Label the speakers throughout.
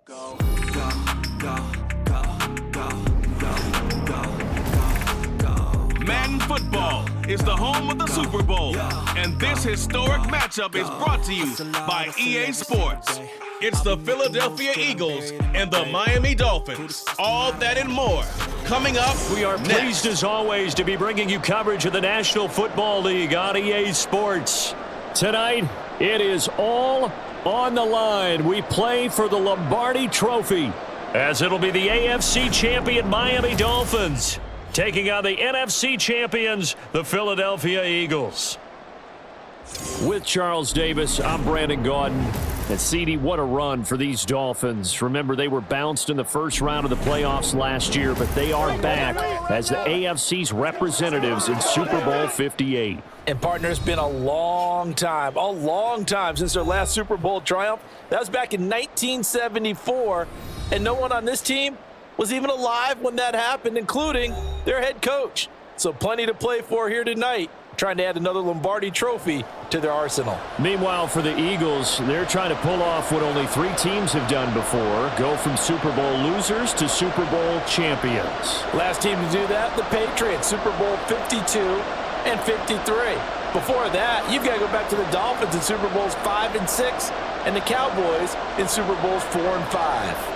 Speaker 1: Go, go, go, go, go, go, go, go, go.
Speaker 2: Madden football is the home of the Super Bowl, and this historic matchup is brought to you by EA Sports. It's the Philadelphia Eagles and the Miami Dolphins. All that and more coming up.
Speaker 3: We are pleased as always to be bringing you coverage of the National Football League on EA Sports. Tonight, it is all on the line. We play for the Lombardi Trophy, as it'll be the AFC champion Miami Dolphins taking on the NFC champions, the Philadelphia Eagles. With Charles Davis, I'm Brandon Gaudin. And CD, what a run for these Dolphins. Remember, they were bounced in the first round of the playoffs last year, but they are back as the AFC's representatives in Super Bowl 58.
Speaker 4: And, partner, it's been a long time since their last Super Bowl triumph. That was back in 1974, and no one on this team was even alive when that happened, including their head coach. So plenty to play for here tonight, trying to add another Lombardi Trophy to their arsenal.
Speaker 3: Meanwhile, for the Eagles, they're trying to pull off what only 3 teams have done before, go from Super Bowl losers to Super Bowl champions.
Speaker 4: Last team to do that, the Patriots, Super Bowl 52 and 53. Before that, you've got to go back to the Dolphins in Super Bowls 5 and 6, and the Cowboys in Super Bowls 4 and 5.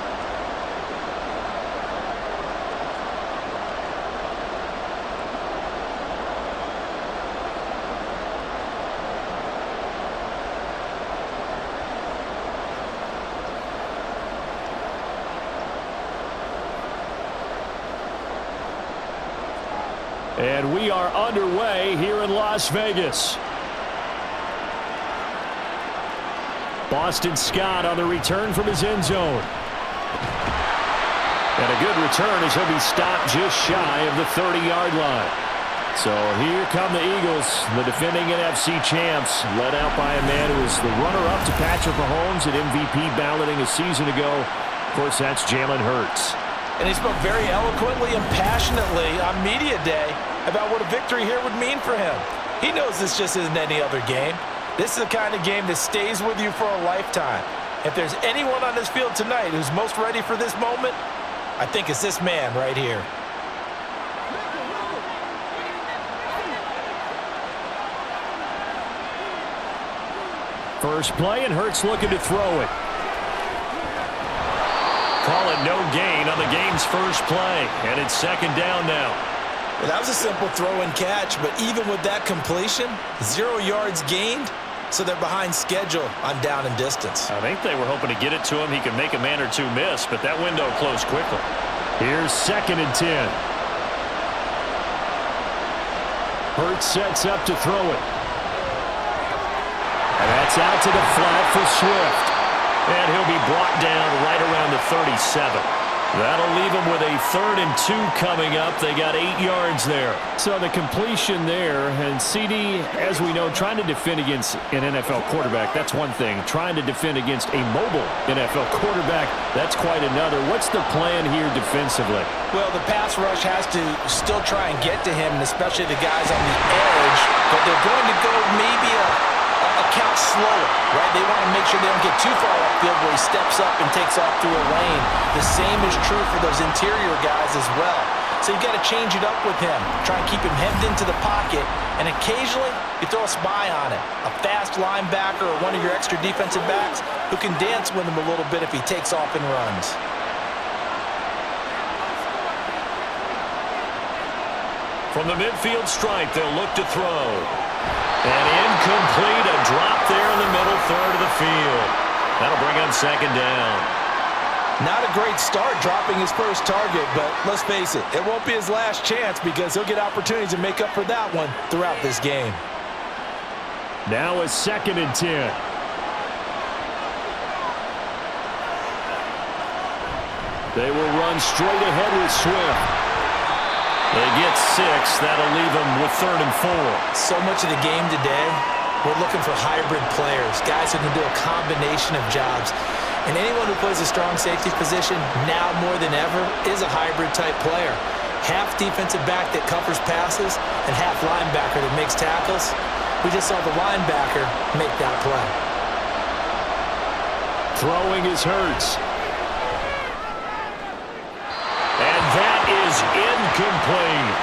Speaker 3: And we are underway here in Las Vegas. Boston Scott on the return from his end zone. And a good return as he'll be stopped just shy of the 30-yard line. So here come the Eagles, the defending NFC champs, led out by a man who was the runner-up to Patrick Mahomes at MVP balloting a season ago. Of course, that's Jalen Hurts.
Speaker 4: And he spoke very eloquently and passionately on Media Day about what a victory here would mean for him. He knows this just isn't any other game. This is the kind of game that stays with you for a lifetime. If there's anyone on this field tonight who's most ready for this moment, I think it's this man right here.
Speaker 3: First play, and Hurts looking to throw it. Call it no gain on the game's first play, and it's second down now.
Speaker 4: Well, that was a simple throw and catch, but even with that completion, 0 yards gained, so they're behind schedule on down and distance.
Speaker 3: I think they were hoping to get it to him. He could make a man or two miss, but that window closed quickly. Here's second and 10. Hurts sets up to throw it. And that's out to the flat for Swift. And he'll be brought down right around the 37. That'll leave him with a 3rd and 2 coming up. They got 8 yards there. So the completion there, and CD, as we know, trying to defend against an NFL quarterback, that's one thing. Trying to defend against a mobile NFL quarterback, that's quite another. What's the plan here defensively?
Speaker 4: Well, the pass rush has to still try and get to him, and especially the guys on the edge, but they're going to go maybe a count slower, right? They want to make sure they don't get too far upfield where he steps up and takes off through a lane. The same is true for those interior guys as well. So you've got to change it up with him. Try and keep him hemmed into the pocket, and occasionally you throw a spy on it. A fast linebacker or one of your extra defensive backs who can dance with him a little bit if he takes off and runs.
Speaker 3: From the midfield stripe, they'll look to throw. And incomplete, a drop there in the middle third of the field. That'll bring on second down.
Speaker 4: Not a great start dropping his first target, but let's face it, it won't be his last chance because he'll get opportunities to make up for that one throughout this game.
Speaker 3: Now a second and 10. They will run straight ahead with Swift. They get 6. That'll leave them with 3rd and 4.
Speaker 4: So much of the game today, we're looking for hybrid players, guys who can do a combination of jobs. And anyone who plays a strong safety position, now more than ever, is a hybrid-type player. Half defensive back that covers passes and half linebacker that makes tackles. We just saw the linebacker make that play.
Speaker 3: Throwing is Hurts. incomplete.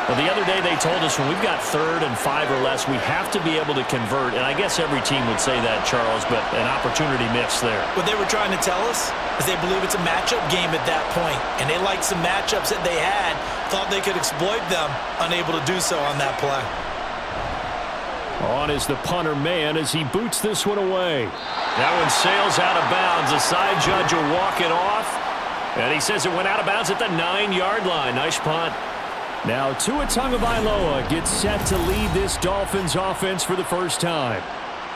Speaker 3: Well, the other day they told us when we've got 3rd and 5 or less, we have to be able to convert. And I guess every team would say that, Charles, but an opportunity missed there.
Speaker 4: What they were trying to tell us is they believe it's a matchup game at that point. And they liked some matchups that they had, thought they could exploit them, unable to do so on that play.
Speaker 3: On is the punter man as he boots this one away. That one sails out of bounds. The side judge will walk it off. And he says it went out of bounds at the 9-yard line. Nice punt. Now Tua Tagovailoa gets set to lead this Dolphins offense for the first time.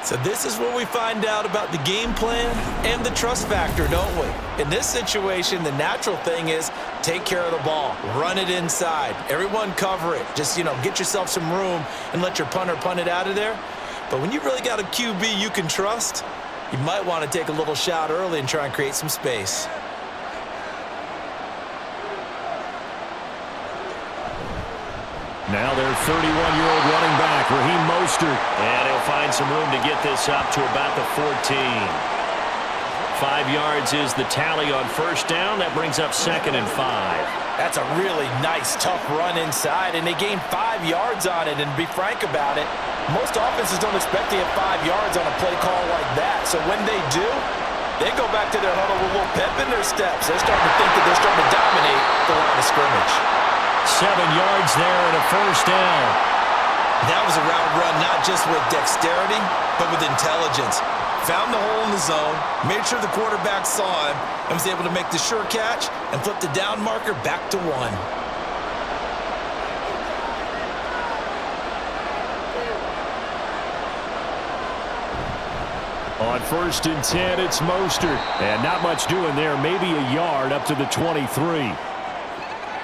Speaker 4: So this is where we find out about the game plan and the trust factor, don't we? In this situation, the natural thing is take care of the ball, run it inside, everyone cover it. Just, get yourself some room and let your punter punt it out of there. But when you really got a QB you can trust, you might want to take a little shot early and try and create some space.
Speaker 3: Now their 31-year-old running back, Raheem Mostert. And he'll find some room to get this up to about the 14. 5 yards is the tally on first down. That brings up 2nd and 5.
Speaker 4: That's a really nice, tough run inside, and they gained 5 yards on it. And to be frank about it, most offenses don't expect to get 5 yards on a play call like that. So when they do, they go back to their huddle with a little pep in their steps. They're starting to think that they're starting to dominate the line of scrimmage.
Speaker 3: 7 yards there and a first down.
Speaker 4: That was a route run not just with dexterity, but with intelligence. Found the hole in the zone, made sure the quarterback saw him, and was able to make the sure catch and flip the down marker back to 1.
Speaker 3: On 1st and 10, it's Mostert. And not much doing there, maybe a yard up to the 23.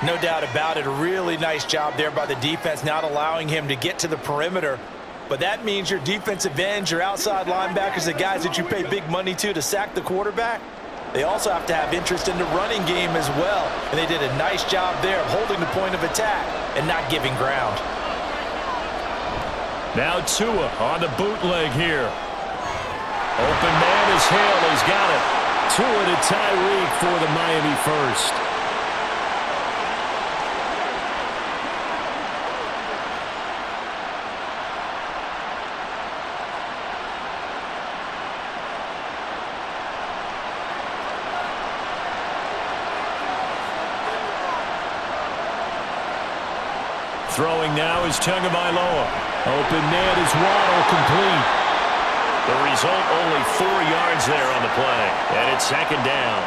Speaker 4: No doubt about it. A really nice job there by the defense, not allowing him to get to the perimeter. But that means your defensive ends, your outside linebackers, the guys that you pay big money to sack the quarterback, they also have to have interest in the running game as well. And they did a nice job there of holding the point of attack and not giving ground.
Speaker 3: Now Tua on the bootleg here. Open man is Hill. He's got it. Tua to Tyreek for the Miami first. Throwing now is Tagovailoa. Open man is Waddle, complete. The result, only 4 yards there on the play. And it's 2nd down.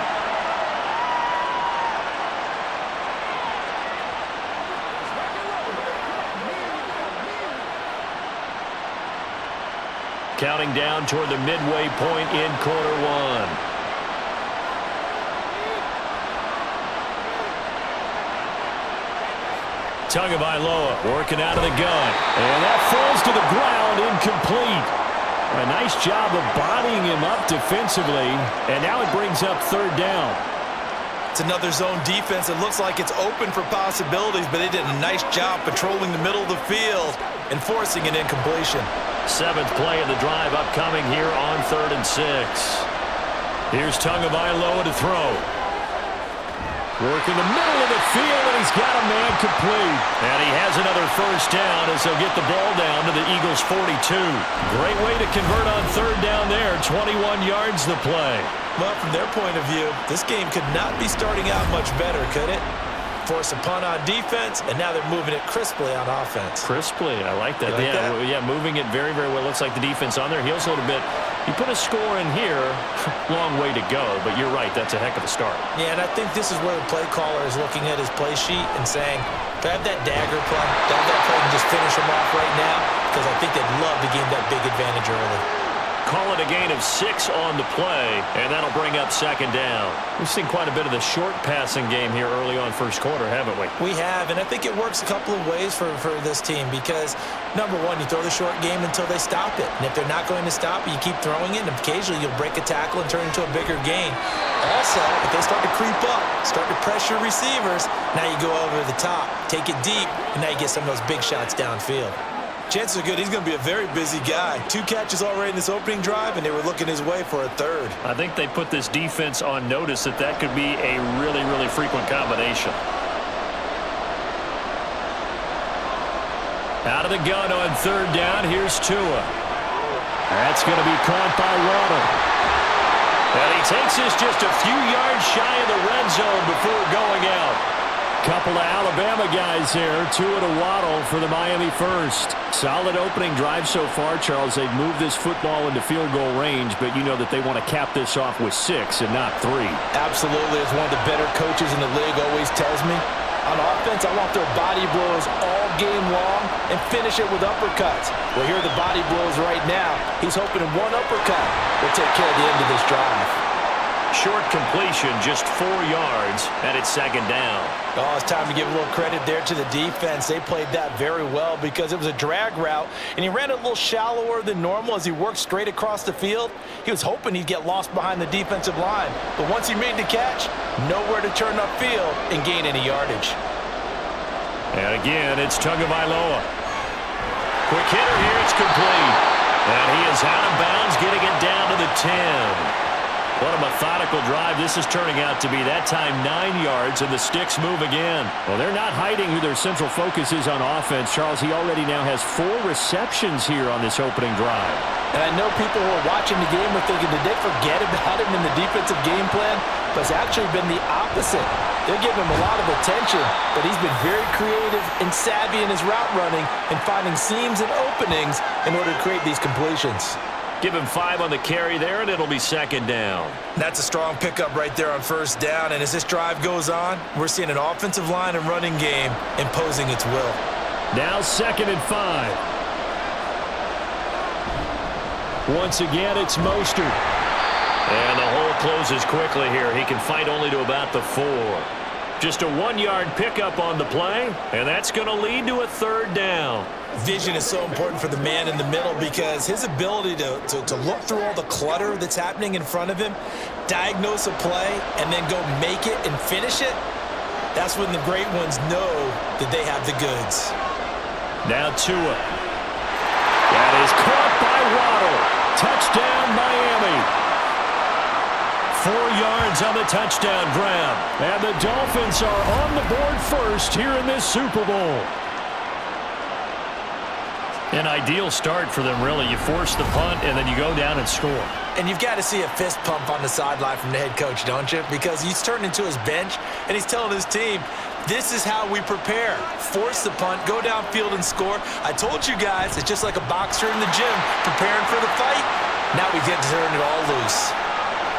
Speaker 3: Counting down toward the midway point in quarter 1. Tagovailoa working out of the gun. And that falls to the ground, incomplete. A nice job of bodying him up defensively. And now it brings up 3rd down.
Speaker 4: It's another zone defense. It looks like it's open for possibilities, but they did a nice job patrolling the middle of the field and forcing an incompletion.
Speaker 3: 7th play of the drive upcoming here on 3rd and 6. Here's Tagovailoa to throw. Working the middle of the field, and he's got a man complete. And he has another first down as they'll get the ball down to the Eagles' 42. Great way to convert on 3rd down there. 21 yards the play.
Speaker 4: Well, from their point of view, this game could not be starting out much better, could it? Force a punt on defense, and now they're moving it crisply on offense.
Speaker 3: Crisply, I like that.
Speaker 4: You like that?
Speaker 3: Yeah, moving it very, very well. Looks like the defense on their heels a little bit. You put a score in here, long way to go, but you're right, that's a heck of a start.
Speaker 4: Yeah, and I think this is where the play caller is looking at his play sheet and saying, do I have that dagger play? Do I have that play and just finish him off right now? Because I think they'd love to gain that big advantage early.
Speaker 3: Call it a gain of 6 on the play, and that'll bring up 2nd down. We've seen quite a bit of the short passing game here early on first quarter, haven't we?
Speaker 4: We have, and I think it works a couple of ways for this team because, number one, you throw the short game until they stop it. And if they're not going to stop it, you keep throwing it, and occasionally you'll break a tackle and turn it into a bigger gain. Also, if they start to creep up, start to pressure receivers, now you go over the top, take it deep, and now you get some of those big shots downfield. Chances are good he's going to be a very busy guy. 2 catches already in this opening drive, and they were looking his way for a 3rd.
Speaker 3: I think they put this defense on notice that could be a really, really frequent combination. Out of the gun on third down, here's Tua. That's going to be caught by Waddle. And he takes this just a few yards shy of the red zone before going out. Couple of Alabama guys there, Tua to Waddle for the Miami first. Solid opening drive so far, Charles. They've moved this football into field goal range, but you know that they want to cap this off with 6 and not 3.
Speaker 4: Absolutely. As one of the better coaches in the league always tells me, on offense, I want their body blows all game long and finish it with uppercuts. Well, here are the body blows right now. He's hoping one uppercut will take care of the end of this drive.
Speaker 3: Short completion, just 4 yards, and it's second down.
Speaker 4: Oh, it's time to give a little credit there to the defense. They played that very well because it was a drag route, and he ran a little shallower than normal as he worked straight across the field. He was hoping he'd get lost behind the defensive line, but once he made the catch, nowhere to turn upfield and gain any yardage.
Speaker 3: And again, it's Tagovailoa. Quick hitter here, it's complete. And he is out of bounds, getting it down to the 10. What a methodical drive this is turning out to be. That time 9 yards, and the sticks move again. Well, they're not hiding who their central focus is on offense. Charles, he already now has 4 receptions here on this opening drive.
Speaker 4: And I know people who are watching the game are thinking, did they forget about him in the defensive game plan? But it's actually been the opposite. They're giving him a lot of attention, but he's been very creative and savvy in his route running and finding seams and openings in order to create these completions.
Speaker 3: Give him 5 on the carry there, and it'll be second down.
Speaker 4: That's a strong pickup right there on first down, and as this drive goes on, we're seeing an offensive line and running game imposing its will.
Speaker 3: Now second and 5. Once again, it's Mostert. And the hole closes quickly here. He can fight only to about the 4. Just a 1-yard pickup on the play, and that's going to lead to a third down.
Speaker 4: Vision is so important for the man in the middle because his ability to look through all the clutter that's happening in front of him, diagnose a play, and then go make it and finish it, that's when the great ones know that they have the goods.
Speaker 3: Now Tua. That is caught by Waddle. Touchdown, Miami. 4 yards on the touchdown grab. And the Dolphins are on the board first here in this Super Bowl. An ideal start for them, really. You force the punt, and then you go down and score.
Speaker 4: And you've got to see a fist pump on the sideline from the head coach, don't you? Because he's turned into his bench, and he's telling his team, this is how we prepare. Force the punt, go downfield and score. I told you guys, it's just like a boxer in the gym preparing for the fight. Now we get to turn it all loose.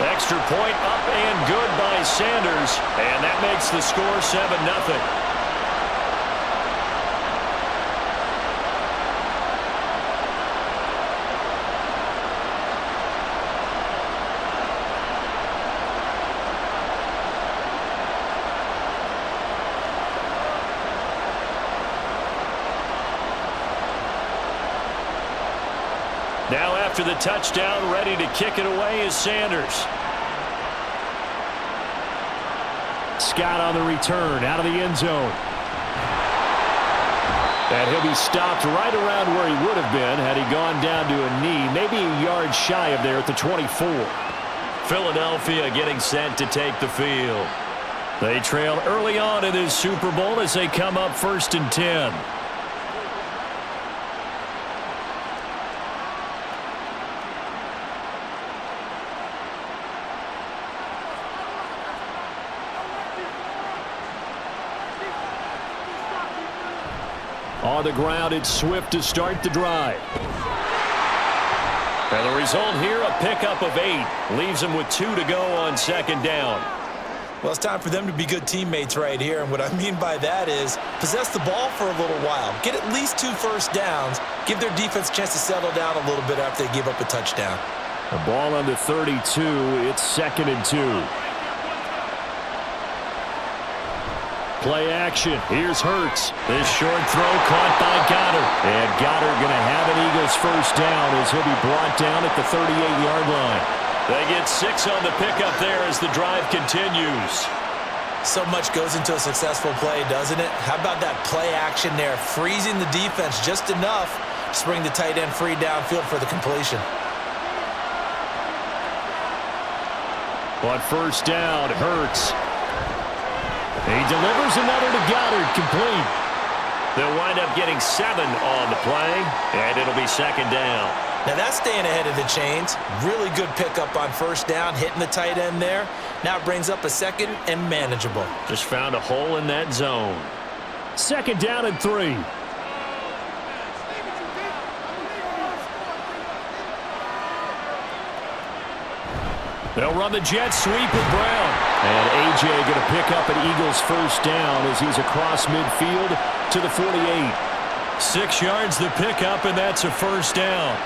Speaker 3: Extra point up and good by Sanders, and that makes the score 7-0. Now after the touchdown, ready to kick it away is Sanders. Scott on the return, out of the end zone. And he'll be stopped right around where he would have been had he gone down to a knee, maybe a yard shy of there at the 24. Philadelphia getting set to take the field. They trail early on in this Super Bowl as they come up 1st and 10. On the ground, it's Swift to start the drive. And the result here, a pickup of 8. Leaves them with 2 to go on second down.
Speaker 4: Well, it's time for them to be good teammates right here. And what I mean by that is possess the ball for a little while. Get at least 2 first downs. Give their defense a chance to settle down a little bit after they give up a touchdown.
Speaker 3: The ball under 32. It's 2nd and 2. Play action. Here's Hurts. This short throw caught by Goddard. And Goddard going to have an Eagles first down as he'll be brought down at the 38-yard line. They get 6 on the pickup there as the drive continues.
Speaker 4: So much goes into a successful play, doesn't it? How about that play action there? Freezing the defense just enough to bring the tight end free downfield for the completion.
Speaker 3: On first down, Hurts. He delivers another to Goddard, complete. They'll wind up getting 7 on the play, and it'll be second down.
Speaker 4: Now that's staying ahead of the chains. Really good pickup on first down, hitting the tight end there. Now it brings up a second and manageable.
Speaker 3: Just found a hole in that zone. Second down and 3. They'll run the jet sweep with Brown. And A.J. going to pick up an Eagles first down as he's across midfield to the 48. 6 yards the pickup, and that's a first down.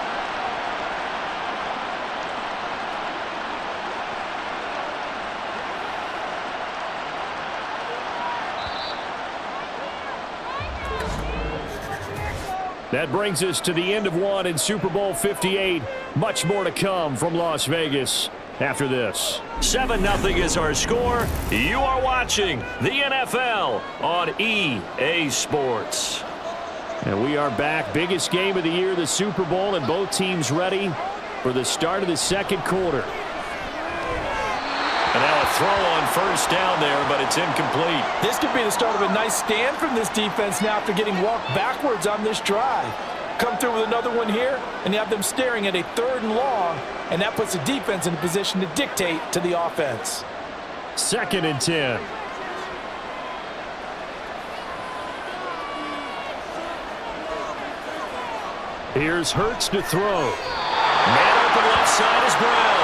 Speaker 3: That brings us to the end of one in Super Bowl 58. Much more to come from Las Vegas after this. 7-0 is our score. You are watching the NFL on EA Sports. And we are back. Biggest game of the year, the Super Bowl, and both teams ready for the start of the second quarter. And now a throw on first down there, but it's incomplete.
Speaker 4: This could be the start of a nice stand from this defense now after getting walked backwards on this drive. Come through with another one here, and you have them staring at a 3rd and long, and that puts the defense in a position to dictate to the offense.
Speaker 3: 2nd and 10. Here's Hurts to throw. Man open left side is Brown.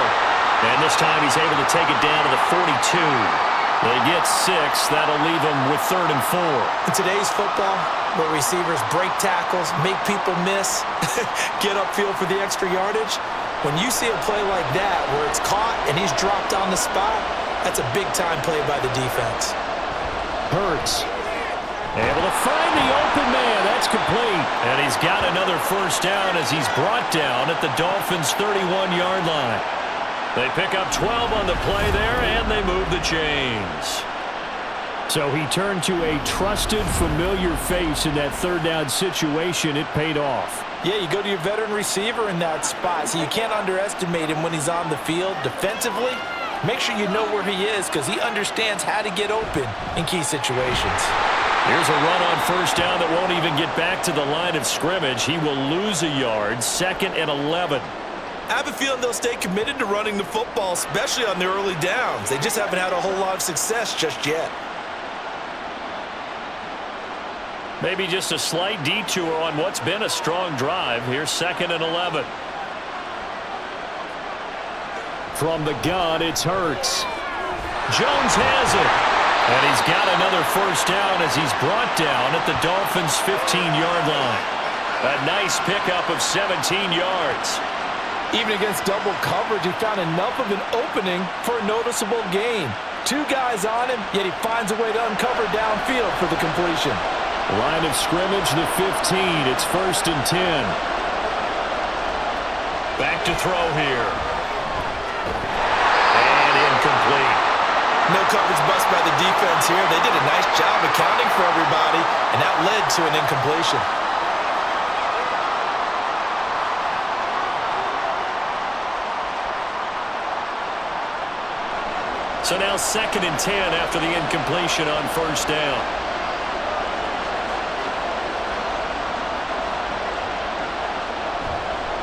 Speaker 3: And this time he's able to take it down to the 42. They get 6. That'll leave them with 3rd and 4.
Speaker 4: In today's football, where receivers break tackles, make people miss, get upfield for the extra yardage, when you see a play like that where it's caught and he's dropped on the spot, that's a big-time play by the defense.
Speaker 3: Hurts able to find the open man. That's complete. And he's got another first down as he's brought down at the Dolphins' 31-yard line. They pick up 12 on the play there, and they move the chains. So he turned to a trusted, familiar face in that 3rd down situation. It paid off.
Speaker 4: Yeah, you go to your veteran receiver in that spot, so you can't underestimate him when he's on the field defensively. Make sure you know where he is because he understands how to get open in key situations.
Speaker 3: Here's a run on first down that won't even get back to the line of scrimmage. He will lose a yard, 2nd and 11.
Speaker 4: I have a feeling they'll stay committed to running the football, especially on the early downs. They just haven't had a whole lot of success just yet.
Speaker 3: Maybe just a slight detour on what's been a strong drive. Here's 2nd and 11. From the gun, it's Hurts. Jones has it. And he's got another first down as he's brought down at the Dolphins' 15-yard line. A nice pickup of 17 yards.
Speaker 4: Even against double coverage, he found enough of an opening for a noticeable gain. 2 guys on him, yet he finds a way to uncover downfield for the completion.
Speaker 3: Line of scrimmage, the 15. It's 1st and 10. Back to throw here. And incomplete.
Speaker 4: No coverage bust by the defense here. They did a nice job accounting for everybody, and that led to an incompletion.
Speaker 3: So now 2nd and 10 after the incompletion on first down.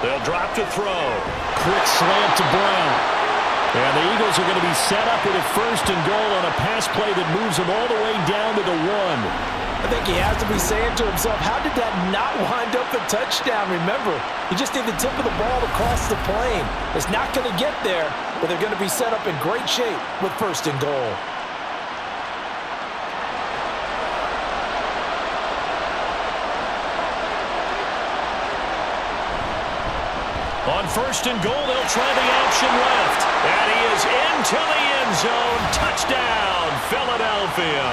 Speaker 3: They'll drop to throw. Quick slant to Brown. And the Eagles are going to be set up with a 1st and goal on a pass play that moves them all the way down to the 1.
Speaker 4: I think he has to be saying to himself, how did that not wind up a touchdown? Remember, you just need the tip of the ball to cross the plane. It's not going to get there, but they're going to be set up in great shape with 1st and goal.
Speaker 3: On 1st and goal, they'll try the option left. And he is into the end zone. Touchdown, Philadelphia.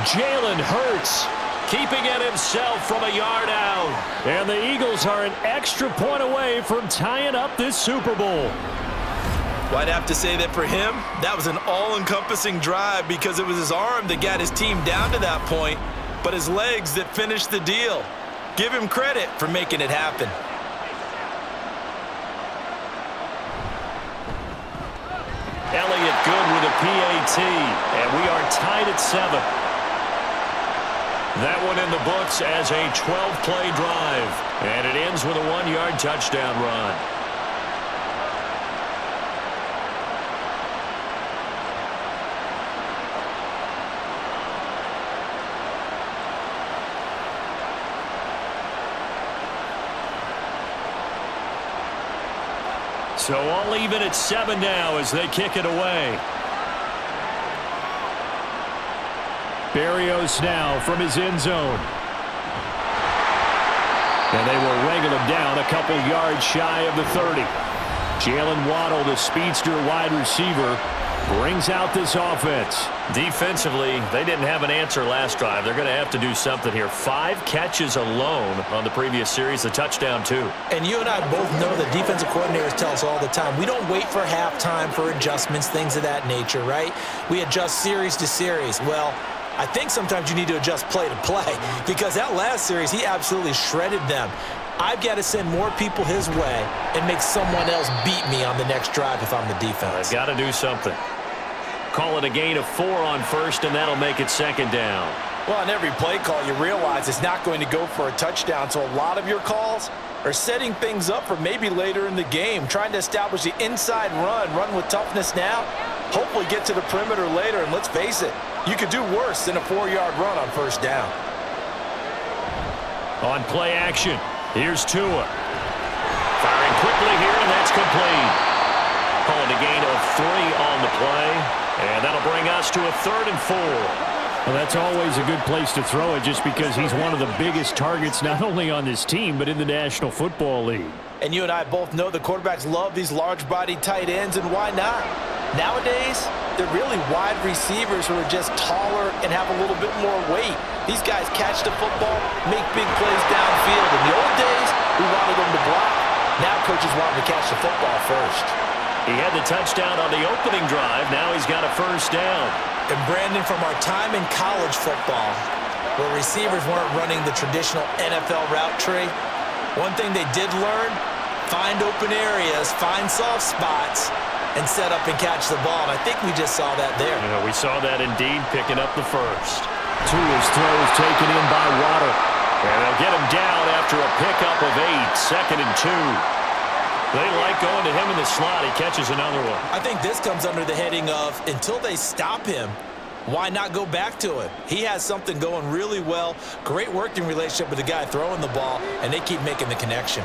Speaker 3: Jalen Hurts keeping it himself from a yard out. And the Eagles are an extra point away from tying up this Super Bowl.
Speaker 4: Well, I'd have to say that for him, that was an all-encompassing drive because it was his arm that got his team down to that point, but his legs that finished the deal. Give him credit for making it happen.
Speaker 3: Elliott good with a PAT, and we are tied at 7. That one in the books as a 12-play drive. And it ends with a 1-yard touchdown run. So all even at 7 now as they kick it away. Berrios now from his end zone. And they will wrangle him down a couple yards shy of the 30. Jalen Waddle, the speedster wide receiver, brings out this offense.
Speaker 5: Defensively, they didn't have an answer last drive. They're going to have to do something here. 5 catches alone on the previous series, a touchdown too.
Speaker 4: And you and I both know that defensive coordinators tell us all the time, we don't wait for halftime for adjustments, things of that nature, right? We adjust series to series. Well, I think sometimes you need to adjust play to play because that last series, he absolutely shredded them. I've got to send more people his way and make someone else beat me on the next drive if I'm the defense.
Speaker 5: They've got to do something.
Speaker 3: Call it a gain of 4 on first, and that'll make it 2nd down.
Speaker 4: Well, on every play call, you realize it's not going to go for a touchdown, so a lot of your calls are setting things up for maybe later in the game, trying to establish the inside run with toughness now, hopefully get to the perimeter later, and let's face it, you could do worse than a 4-yard run on first down.
Speaker 3: On play action, here's Tua. Firing quickly here, and that's complete. Calling a gain of 3 on the play. And that'll bring us to a 3rd and 4.
Speaker 6: Well, that's always a good place to throw it just because he's one of the biggest targets not only on this team but in the National Football League.
Speaker 4: And you and I both know the quarterbacks love these large-bodied tight ends, and why not? Nowadays, they're really wide receivers who are just taller and have a little bit more weight. These guys catch the football, make big plays downfield. In the old days, we wanted them to block. Now coaches want them to catch the football first.
Speaker 3: He had the touchdown on the opening drive. Now he's got a 1st down.
Speaker 4: And Brandon, from our time in college football, where receivers weren't running the traditional NFL route tree, one thing they did learn, find open areas, find soft spots, and set up and catch the ball. And I think we just saw that there.
Speaker 3: We saw that indeed, picking up the 1st. Tua's throw is taken in by Waddle. And they'll get him down after a pickup of 8, 2nd and 2. They like going to him in the slot. He catches another one.
Speaker 4: I think this comes under the heading of, until they stop him, why not go back to him? He has something going really well, great working relationship with the guy throwing the ball, and they keep making the connection.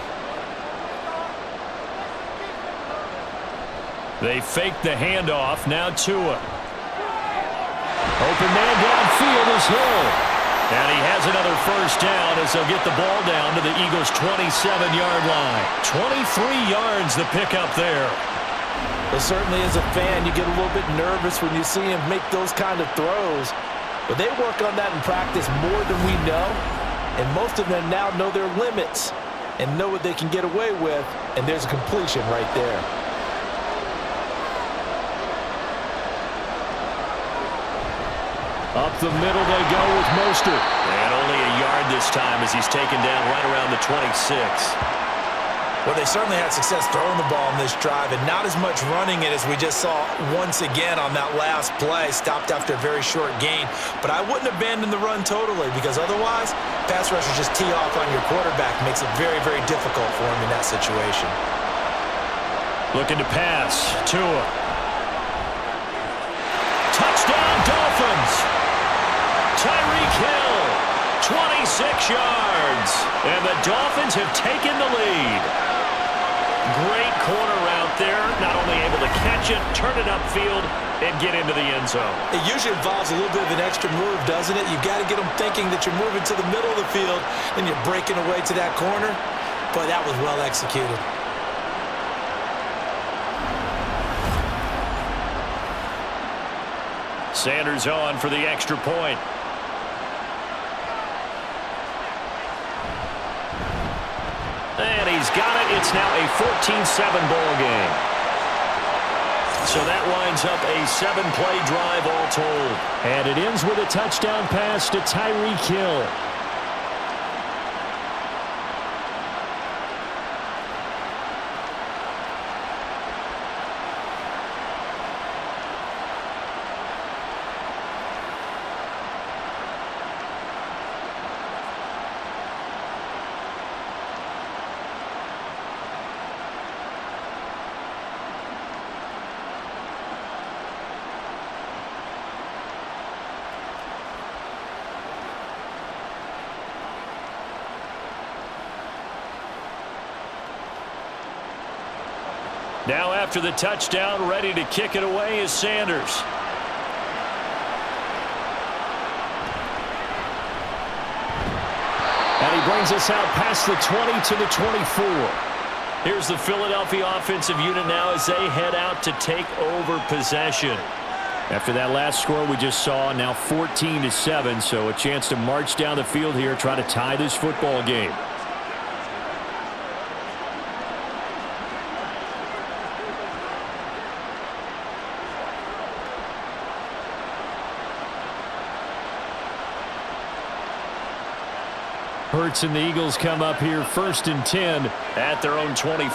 Speaker 3: They fake the handoff. Now Tua. Open man downfield is Hill. And he has another 1st down as they'll get the ball down to the Eagles' 27-yard line. 23 yards the pickup there.
Speaker 4: Well, certainly as a fan, you get a little bit nervous when you see him make those kind of throws. But they work on that in practice more than we know. And most of them now know their limits and know what they can get away with. And there's a completion right there.
Speaker 3: Up the middle they go with Mostert. And only a yard this time as he's taken down right around the 26.
Speaker 4: Well, they certainly had success throwing the ball in this drive and not as much running it as we just saw once again on that last play. Stopped after a very short gain. But I wouldn't abandon the run totally because otherwise, pass rushers just tee off on your quarterback. Makes it very, very difficult for him in that situation.
Speaker 3: Looking to pass. Tua. Touchdown, Dolphins! Tyreek Hill, 26 yards. And the Dolphins have taken the lead. Great corner route there. Not only able to catch it, turn it upfield, and get into the end zone.
Speaker 4: It usually involves a little bit of an extra move, doesn't it? You've got to get them thinking that you're moving to the middle of the field, and you're breaking away to that corner. But that was well executed.
Speaker 3: Sanders on for the extra point. And he's got it. It's now a 14-7 ball game. So that winds up a 7-play drive all told.
Speaker 6: And it ends with a touchdown pass to Tyreek Hill.
Speaker 3: Now after the touchdown, ready to kick it away is Sanders. And he brings us out past the 20 to the 24. Here's the Philadelphia offensive unit now as they head out to take over possession. After that last score we just saw, now 14-7, so a chance to march down the field here, try to tie this football game. Hurts and the Eagles come up here 1st and 10 at their own 24.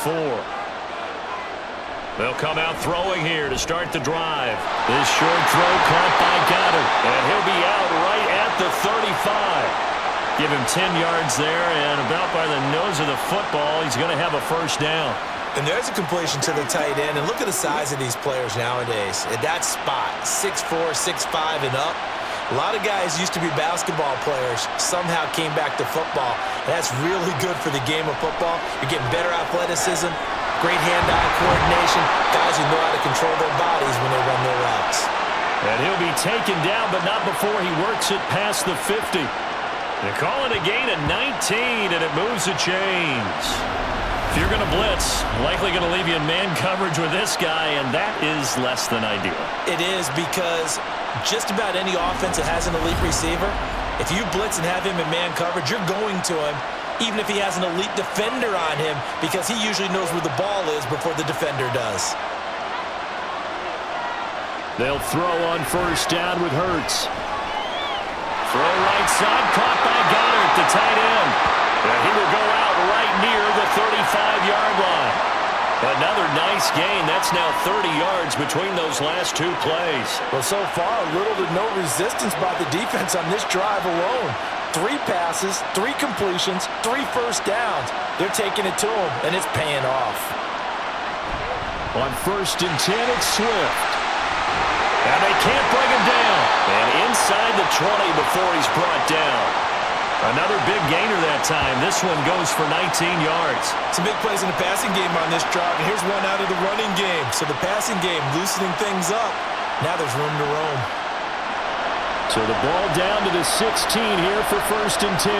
Speaker 3: They'll come out throwing here to start the drive. This short throw caught by Goddard, and he'll be out right at the 35. Give him 10 yards there, and about by the nose of the football, he's going to have a first down.
Speaker 4: And there's a completion to the tight end, and look at the size of these players nowadays. At that spot, 6'4", 6'5", and up. A lot of guys used to be basketball players, somehow came back to football. And that's really good for the game of football. You're getting better athleticism, great hand-eye coordination, guys who know how to control their bodies when they run their routes.
Speaker 3: And he'll be taken down, but not before he works it past the 50. They call it a gain of 19, and it moves the chains. If you're going to blitz, likely going to leave you in man coverage with this guy, and that is less than ideal.
Speaker 4: It is, because just about any offense that has an elite receiver, if you blitz and have him in man coverage, you're going to him, even if he has an elite defender on him, because he usually knows where the ball is before the defender does.
Speaker 3: They'll throw on 1st down with Hurts. Throw right side, caught by Goddard, the tight end. And he will go out right near the 35-yard line. Another nice gain. That's now 30 yards between those last 2 plays.
Speaker 4: Well, so far, little to no resistance by the defense on this drive alone. 3 passes, 3 completions, 3 first downs. They're taking it to him, and it's paying off.
Speaker 3: On 1st and 10, it's Swift. And they can't bring him down. And inside the 20 before he's brought down. Another big gainer that time. This one goes for 19 yards.
Speaker 4: Some big plays in the passing game on this drive, and here's one out of the running game. So the passing game loosening things up. Now there's room to roam.
Speaker 3: So the ball down to the 16 here for 1st and 10.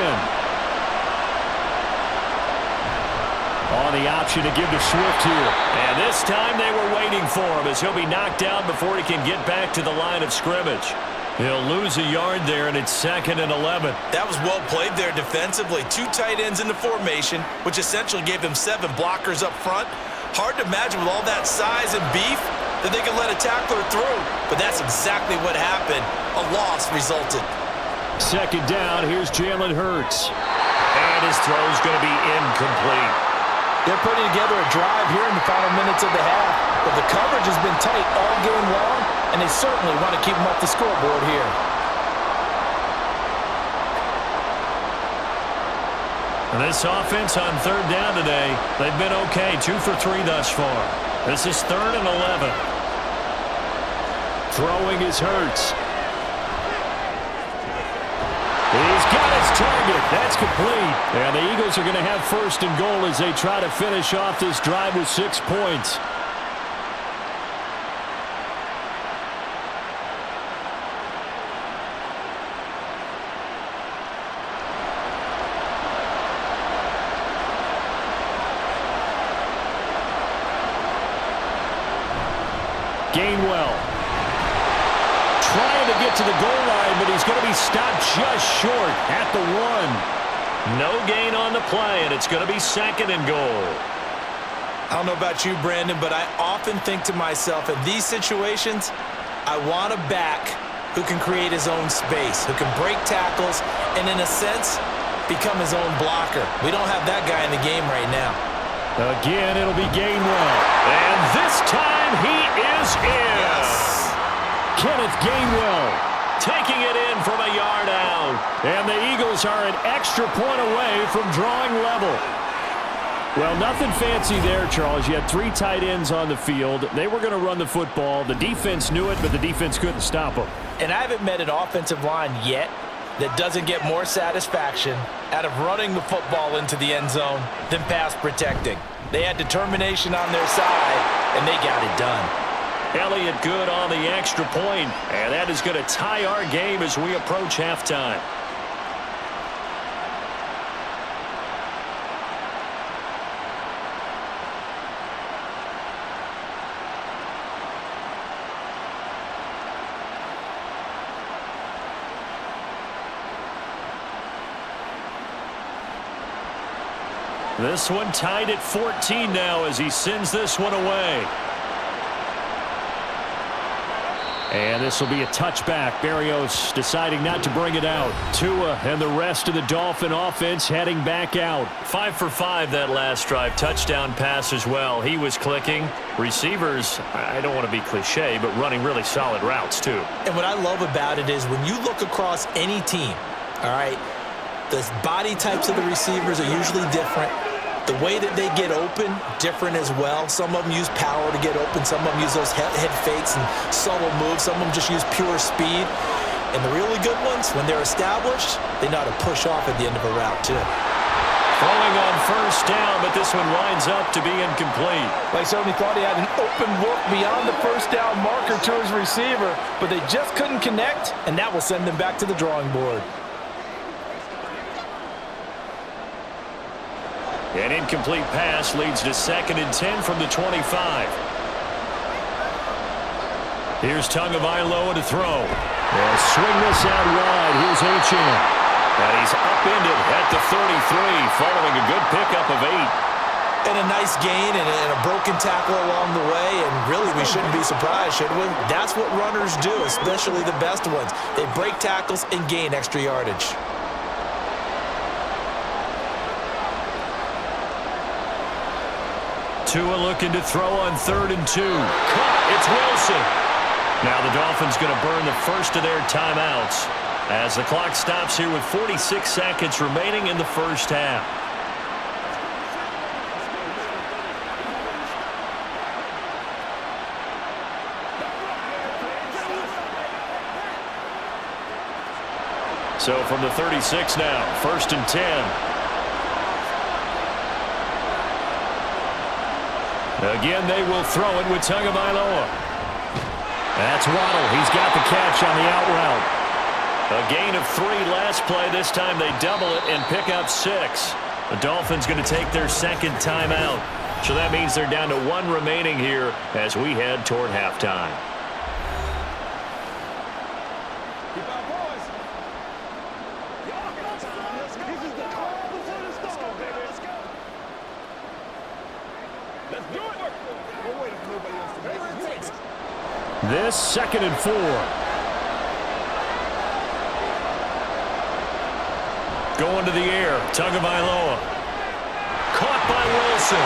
Speaker 3: On the option to give to Swift here. And this time they were waiting for him as he'll be knocked down before he can get back to the line of scrimmage. He'll lose a yard there, and it's 2nd and 11.
Speaker 4: That was well played there defensively. 2 tight ends in the formation, which essentially gave him 7 blockers up front. Hard to imagine with all that size and beef that they could let a tackler through. But that's exactly what happened. A loss resulted.
Speaker 3: 2nd down, here's Jalen Hurts. And his throw's going to be incomplete.
Speaker 4: They're putting together a drive here in the final minutes of the half. But the coverage has been tight all game long, and they certainly want to keep them off the scoreboard here.
Speaker 3: And this offense on 3rd down today, they've been okay. 2 for 3 thus far. This is 3rd and 11. Throwing is Hurts. He's got his target. That's complete. And the Eagles are going to have 1st and goal as they try to finish off this drive with 6 points. Gainwell trying to get to the goal line, but he's going to be stopped just short at the 1. No gain on the play, and it's going to be 2nd and goal.
Speaker 4: I don't know about you, Brandon, but I often think to myself, in these situations, I want a back who can create his own space, who can break tackles, and in a sense, become his own blocker. We don't have that guy in the game right now.
Speaker 3: Again, it'll be Gainwell. And this time, he is in.
Speaker 4: Yes.
Speaker 3: Kenneth Gainwell taking it in from a yard out. And the Eagles are an extra point away from drawing level. Well, nothing fancy there, Charles. You had 3 tight ends on the field. They were going to run the football. The defense knew it, but the defense couldn't stop them.
Speaker 4: And I haven't met an offensive line yet that doesn't get more satisfaction out of running the football into the end zone than pass protecting. They had determination on their side, and they got it done.
Speaker 3: Elliott good on the extra point, and that is going to tie our game as we approach halftime. This one tied at 14 now as he sends this one away. And this will be a touchback. Barrios deciding not to bring it out. Tua and the rest of the Dolphin offense heading back out.
Speaker 5: 5 for 5 that last drive. Touchdown pass as well. He was clicking. Receivers, I don't want to be cliche, but running really solid routes too.
Speaker 4: And what I love about it is when you look across any team, all right, the body types of the receivers are usually different. The way that they get open, different as well. Some of them use power to get open. Some of them use those head fakes and subtle moves. Some of them just use pure speed. And the really good ones, when they're established, they know how to push off at the end of a route, too.
Speaker 3: Throwing on first down, but this one winds up to be incomplete.
Speaker 4: They certainly thought he had an open look beyond the first down marker to his receiver, but they just couldn't connect, and that will send them back to the drawing board.
Speaker 3: An incomplete pass leads to 2nd and 10 from the 25. Here's Tagovailoa to throw. And swing this out wide. Here's Achane. And he's upended at the 33 following a good pickup of 8.
Speaker 4: And a nice gain and a broken tackle along the way, and really we shouldn't be surprised, should we? That's what runners do, especially the best ones. They break tackles and gain extra yardage.
Speaker 3: Tua looking to throw on 3rd and 2. Caught. It's Wilson. Now the Dolphins going to burn the first of their timeouts as the clock stops here with 46 seconds remaining in the first half. So from the 36 now, 1st and 10. Again, they will throw it with Tagovailoa. That's Waddle. He's got the catch on the out route. A gain of 3 last play. This time they double it and pick up 6. The Dolphins going to take their 2nd timeout. So that means they're down to 1 remaining here as we head toward halftime. This 2nd and 4. Going to the air. Tagovailoa. Caught by Wilson.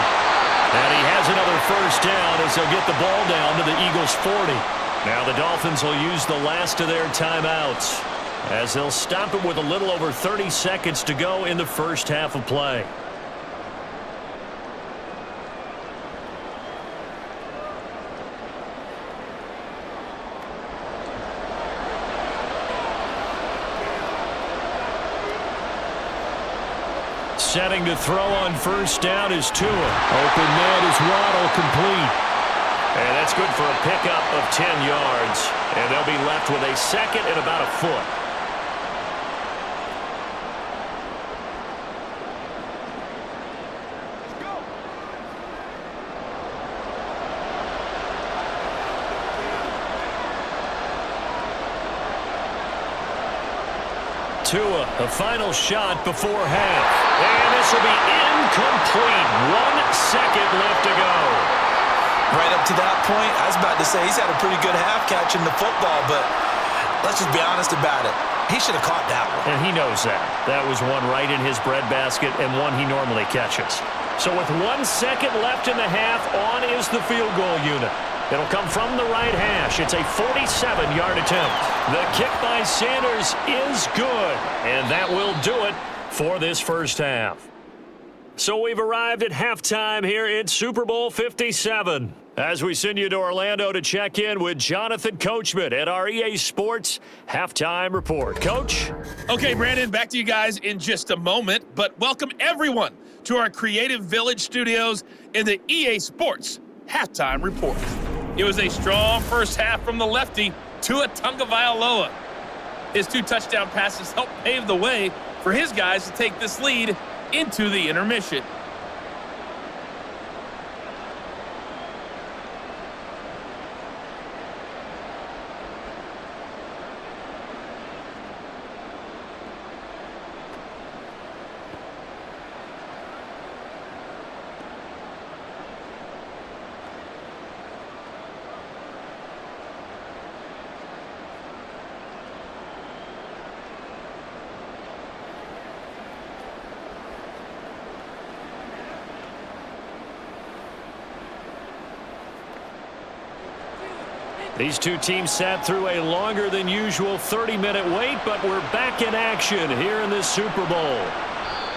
Speaker 3: And he has another first down as they'll get the ball down to the Eagles' 40. Now the Dolphins will use the last of their timeouts as they'll stop it with a little over 30 seconds to go in the first half of play. Setting to throw on first down is Tua. Open man is Waddle, complete. And that's good for a pickup of 10 yards. And they'll be left with a 2nd and about a foot. Tua, a final shot before half. And this will be incomplete. 1 second left to go.
Speaker 4: Right up to that point, I was about to say he's had a pretty good half catching the football, but let's just be honest about it. He should have caught that one.
Speaker 3: And he knows that. That was one right in his breadbasket and one he normally catches. So with 1 second left in the half, on is the field goal unit. It'll come from the right hash. It's a 47-yard attempt. The kick by Sanders is good, and that will do it for this first half. So we've arrived at halftime here in Super Bowl 57. As we send you to Orlando to check in with Jonathan Coachman at our EA Sports Halftime Report. Coach?
Speaker 2: Okay, Brandon, back to you guys in just a moment, but welcome everyone to our Creative Village studios in the EA Sports
Speaker 7: halftime report. It was a strong first half from the lefty, Tua Tagovailoa. His 2 touchdown passes helped pave the way for his guys to take this lead into the intermission.
Speaker 3: These two teams sat through a longer than usual 30-minute wait, but we're back in action here in this Super Bowl.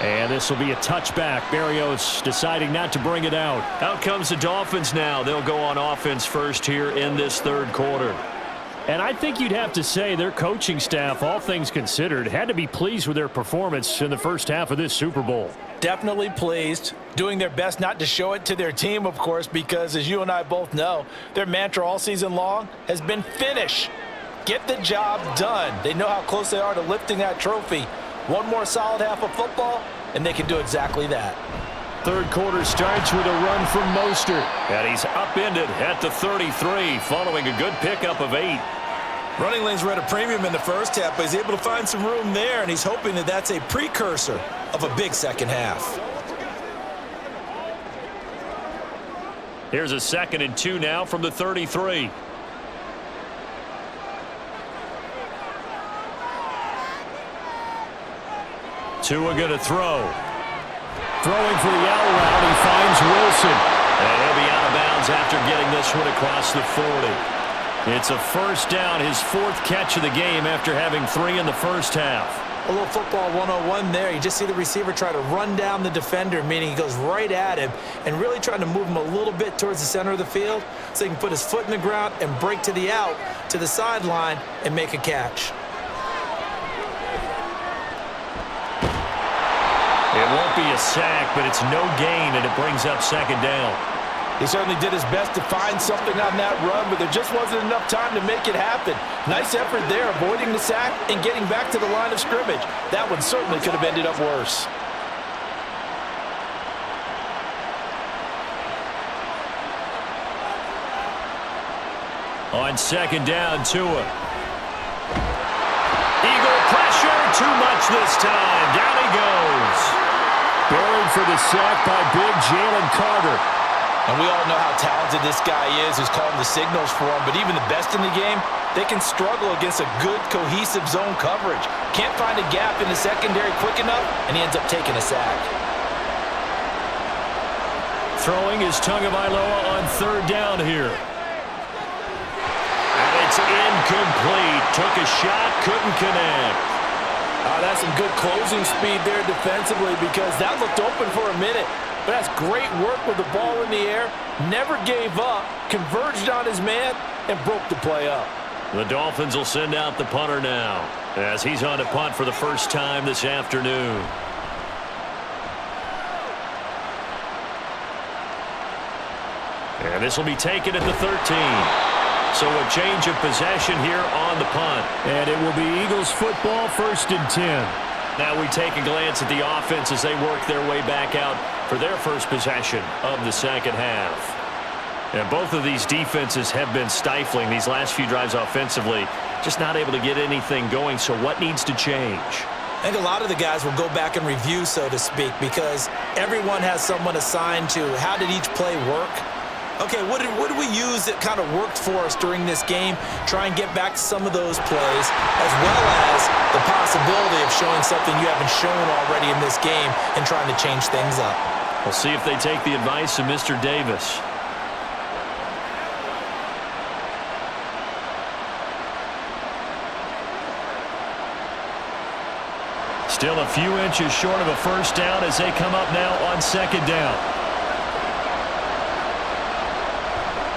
Speaker 3: And this will be a touchback. Berrios deciding not to bring it out. Out comes the Dolphins now. They'll go on offense first here in this third quarter. And I think you'd have to say their coaching staff, all things considered, had to be pleased with their performance in the first half of this Super Bowl.
Speaker 4: Definitely pleased, doing their best not to show it to their team, of course, because as you and I both know, their mantra all season long has been finish. Get the job done. They know how close they are to lifting that trophy. One more solid half of football, and they can do exactly that.
Speaker 3: Third quarter starts with a run from Mostert. And he's upended at the 33, following a good pickup of 8.
Speaker 8: Running lanes were at a premium in the first half, but he's able to find some room there, and he's hoping that that's a precursor of a big second half.
Speaker 3: Here's a 2nd and 2 now from the 33. Tua going to throw. Throwing for the out route, he finds Wilson. And he'll be out of bounds after getting this one across the 40. It's a first down, his 4th catch of the game after having 3 in the first half.
Speaker 4: A little football 101 there. You just see the receiver try to run down the defender, meaning he goes right at him and really trying to move him a little bit towards the center of the field so he can put his foot in the ground and break to the out, to the sideline, and make a catch.
Speaker 3: It won't be a sack, but it's no gain, and it brings up 2nd down.
Speaker 4: He certainly did his best to find something on that run, but there just wasn't enough time to make it happen. Nice effort there, avoiding the sack and getting back to the line of scrimmage. That one certainly could have ended up worse.
Speaker 3: On 2nd down, Tua. Eagle pressure, too much this time. Down he goes. Buried for the sack by big Jalen Carter.
Speaker 4: And we all know how talented this guy is who's calling the signals for him, but even the best in the game, they can struggle against a good, cohesive zone coverage. Can't find a gap in the secondary quick enough, and he ends up taking a sack.
Speaker 3: Throwing is Tagovailoa on 3rd down here. And it's incomplete. Took a shot, couldn't connect.
Speaker 4: That's some good closing speed there defensively because that looked open for a minute. But that's great work with the ball in the air. Never gave up, converged on his man, and broke the play up.
Speaker 3: The Dolphins will send out the punter now as he's on to punt for the first time this afternoon. And this will be taken at the 13. So a change of possession here on the punt. And it will be Eagles football, 1st and 10. Now we take a glance at the offense as they work their way back out for their first possession of the second half. And both of these defenses have been stifling these last few drives offensively, just not able to get anything going. So what needs to change?
Speaker 4: I think a lot of the guys will go back and review, so to speak, because everyone has someone assigned to how did each play work. Okay, what did we use that kind of worked for us during this game? Try and get back to some of those plays, as well as the possibility of showing something you haven't shown already in this game and trying to change things up.
Speaker 3: We'll see if they take the advice of Mr. Davis. Still a few inches short of a first down as they come up now on 2nd down.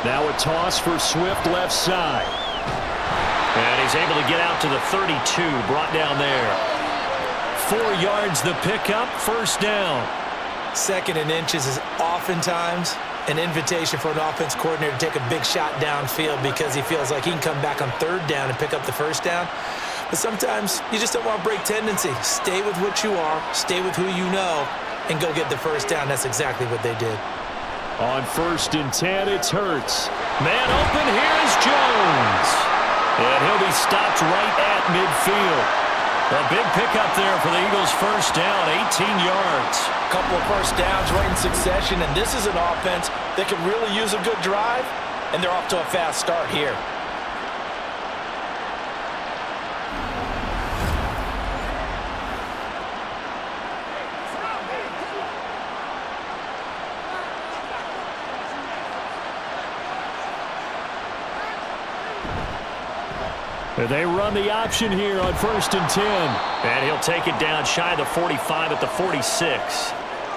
Speaker 3: Now a toss for Swift left side. And he's able to get out to the 32, brought down there. 4 yards the pickup, first down.
Speaker 4: 2nd and inches is oftentimes an invitation for an offense coordinator to take a big shot downfield because he feels like he can come back on third down and pick up the first down. But sometimes you just don't want to break tendency. Stay with what you are, stay with who you know, and go get the first down. That's exactly what they did.
Speaker 3: On 1st and 10, it's Hurts. Man open, here is Jones. And he'll be stopped right at midfield. A big pickup there for the Eagles' first down, 18 yards.
Speaker 4: A couple of first downs right in succession, and this is an offense that could really use a good drive, and they're off to a fast start here.
Speaker 3: They run the option here on 1st and 10.
Speaker 5: And he'll take it down shy of the 45 at the 46.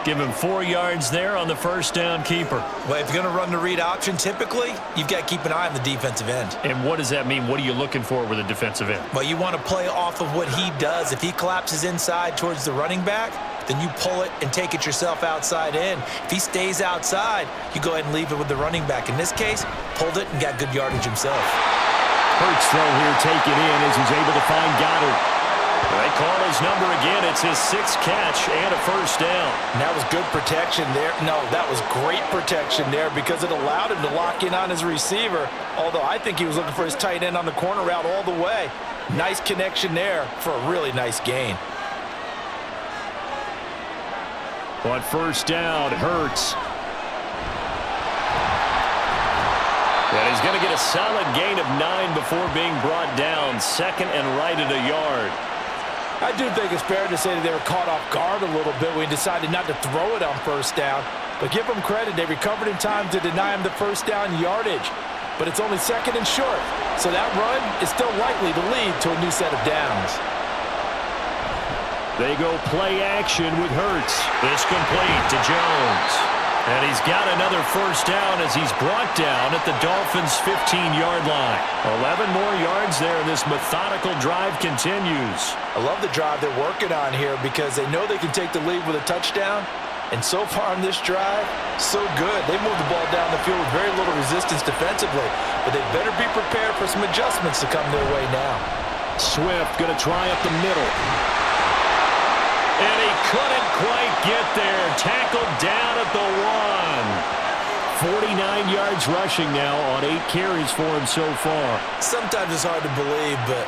Speaker 5: Give him 4 yards there on the first down keeper.
Speaker 4: Well, if you're going to run the read option, typically, you've got to keep an eye on the defensive end.
Speaker 5: And what does that mean? What are you looking for with a defensive end?
Speaker 4: Well, you want to play off of what he does. If he collapses inside towards the running back, then you pull it and take it yourself outside in. If he stays outside, you go ahead and leave it with the running back. In this case, pulled it and got good yardage himself.
Speaker 3: Hurts throw here taken in as he's able to find Goddard.
Speaker 5: They call his number again. It's his 6th catch and a first down.
Speaker 4: And that was good protection there. No, that was great protection there because it allowed him to lock in on his receiver, although I think he was looking for his tight end on the corner route all the way. Nice connection there for a really nice gain.
Speaker 3: On 1st down, Hurts.
Speaker 5: And he's going to get a solid gain of 9 before being brought down. 2nd and right at a yard.
Speaker 4: I do think it's fair to say that they were caught off guard a little bit when he decided not to throw it on first down. But give them credit. They recovered in time to deny him the first down yardage. But it's only 2nd and short. So that run is still likely to lead to a new set of downs.
Speaker 3: They go play action with Hurts.
Speaker 5: This complete to Jones. And he's got another first down as he's brought down at the Dolphins' 15-yard line. 11 more yards there, and this methodical drive continues.
Speaker 4: I love the drive they're working on here because they know they can take the lead with a touchdown. And so far on this drive, so good. They moved the ball down the field with very little resistance defensively. But they better be prepared for some adjustments to come their way now.
Speaker 3: Swift going to try up the middle.
Speaker 5: And he couldn't quite get there. Tackled down at the 1.
Speaker 3: 49 yards rushing now on 8 carries for him so far.
Speaker 4: Sometimes it's hard to believe, but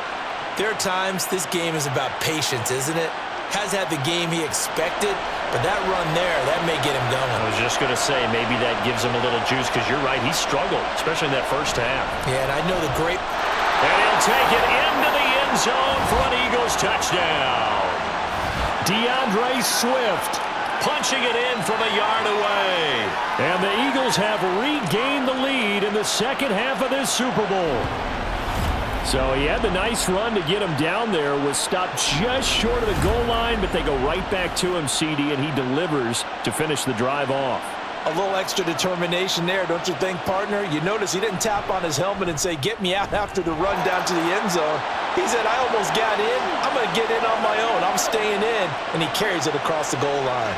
Speaker 4: there are times this game is about patience, isn't it? Has had the game he expected, but that run there, that may get him going.
Speaker 5: I was just going to say, maybe that gives him a little juice because you're right, he struggled, especially in that first half.
Speaker 4: Yeah, and I know the great...
Speaker 5: And he'll take it into the end zone for an Eagles touchdown.
Speaker 3: DeAndre Swift
Speaker 5: punching it in from a yard away.
Speaker 3: And the Eagles have regained the lead in the second half of this Super Bowl. So he had the nice run to get him down there, was stopped just short of the goal line, but they go right back to him, CD, and he delivers to finish the drive off.
Speaker 4: A little extra determination there, don't you think, partner? You notice he didn't tap on his helmet and say, get me out after the run down to the end zone. He said, I almost got in. I'm going to get in on my own. I'm staying in. And he carries it across the goal line.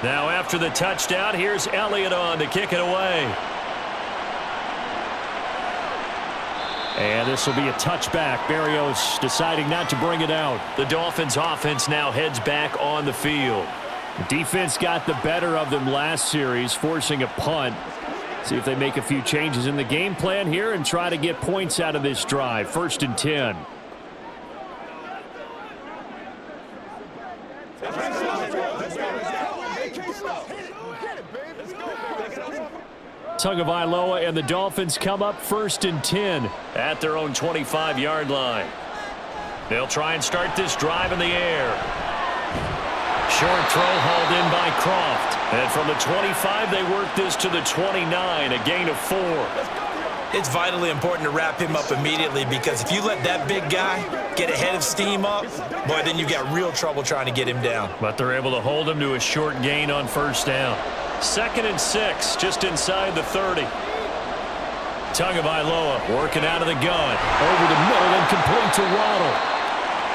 Speaker 5: Now after the touchdown, here's Elliott on to kick it away.
Speaker 3: And this will be a touchback. Berrios deciding not to bring it out.
Speaker 5: The Dolphins offense now heads back on the field.
Speaker 3: The defense got the better of them last series, forcing a punt. See if they make a few changes in the game plan here and try to get points out of this drive. 1st and 10. Tagovailoa and the Dolphins come up 1st and 10
Speaker 5: at their own 25-yard line. They'll try and start this drive in the air. Short throw hauled in by Croft. And from the 25, they work this to the 29, a gain of 4.
Speaker 8: It's vitally important to wrap him up immediately because if you let that big guy get ahead of steam up, boy, then you got real trouble trying to get him down.
Speaker 3: But they're able to hold him to a short gain on first down. 2nd and 6, just inside the 30. Tagovailoa working out of the gun. Over the middle and complete to Waddle.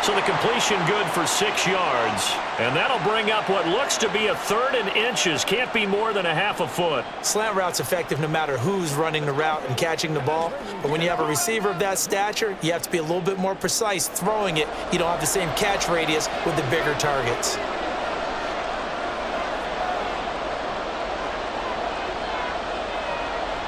Speaker 3: So the completion good for 6 yards. And that'll bring up what looks to be a 3rd and inches. Can't be more than a half a foot.
Speaker 8: Slant route's effective no matter who's running the route and catching the ball. But when you have a receiver of that stature, you have to be a little bit more precise throwing it. You don't have the same catch radius with the bigger targets.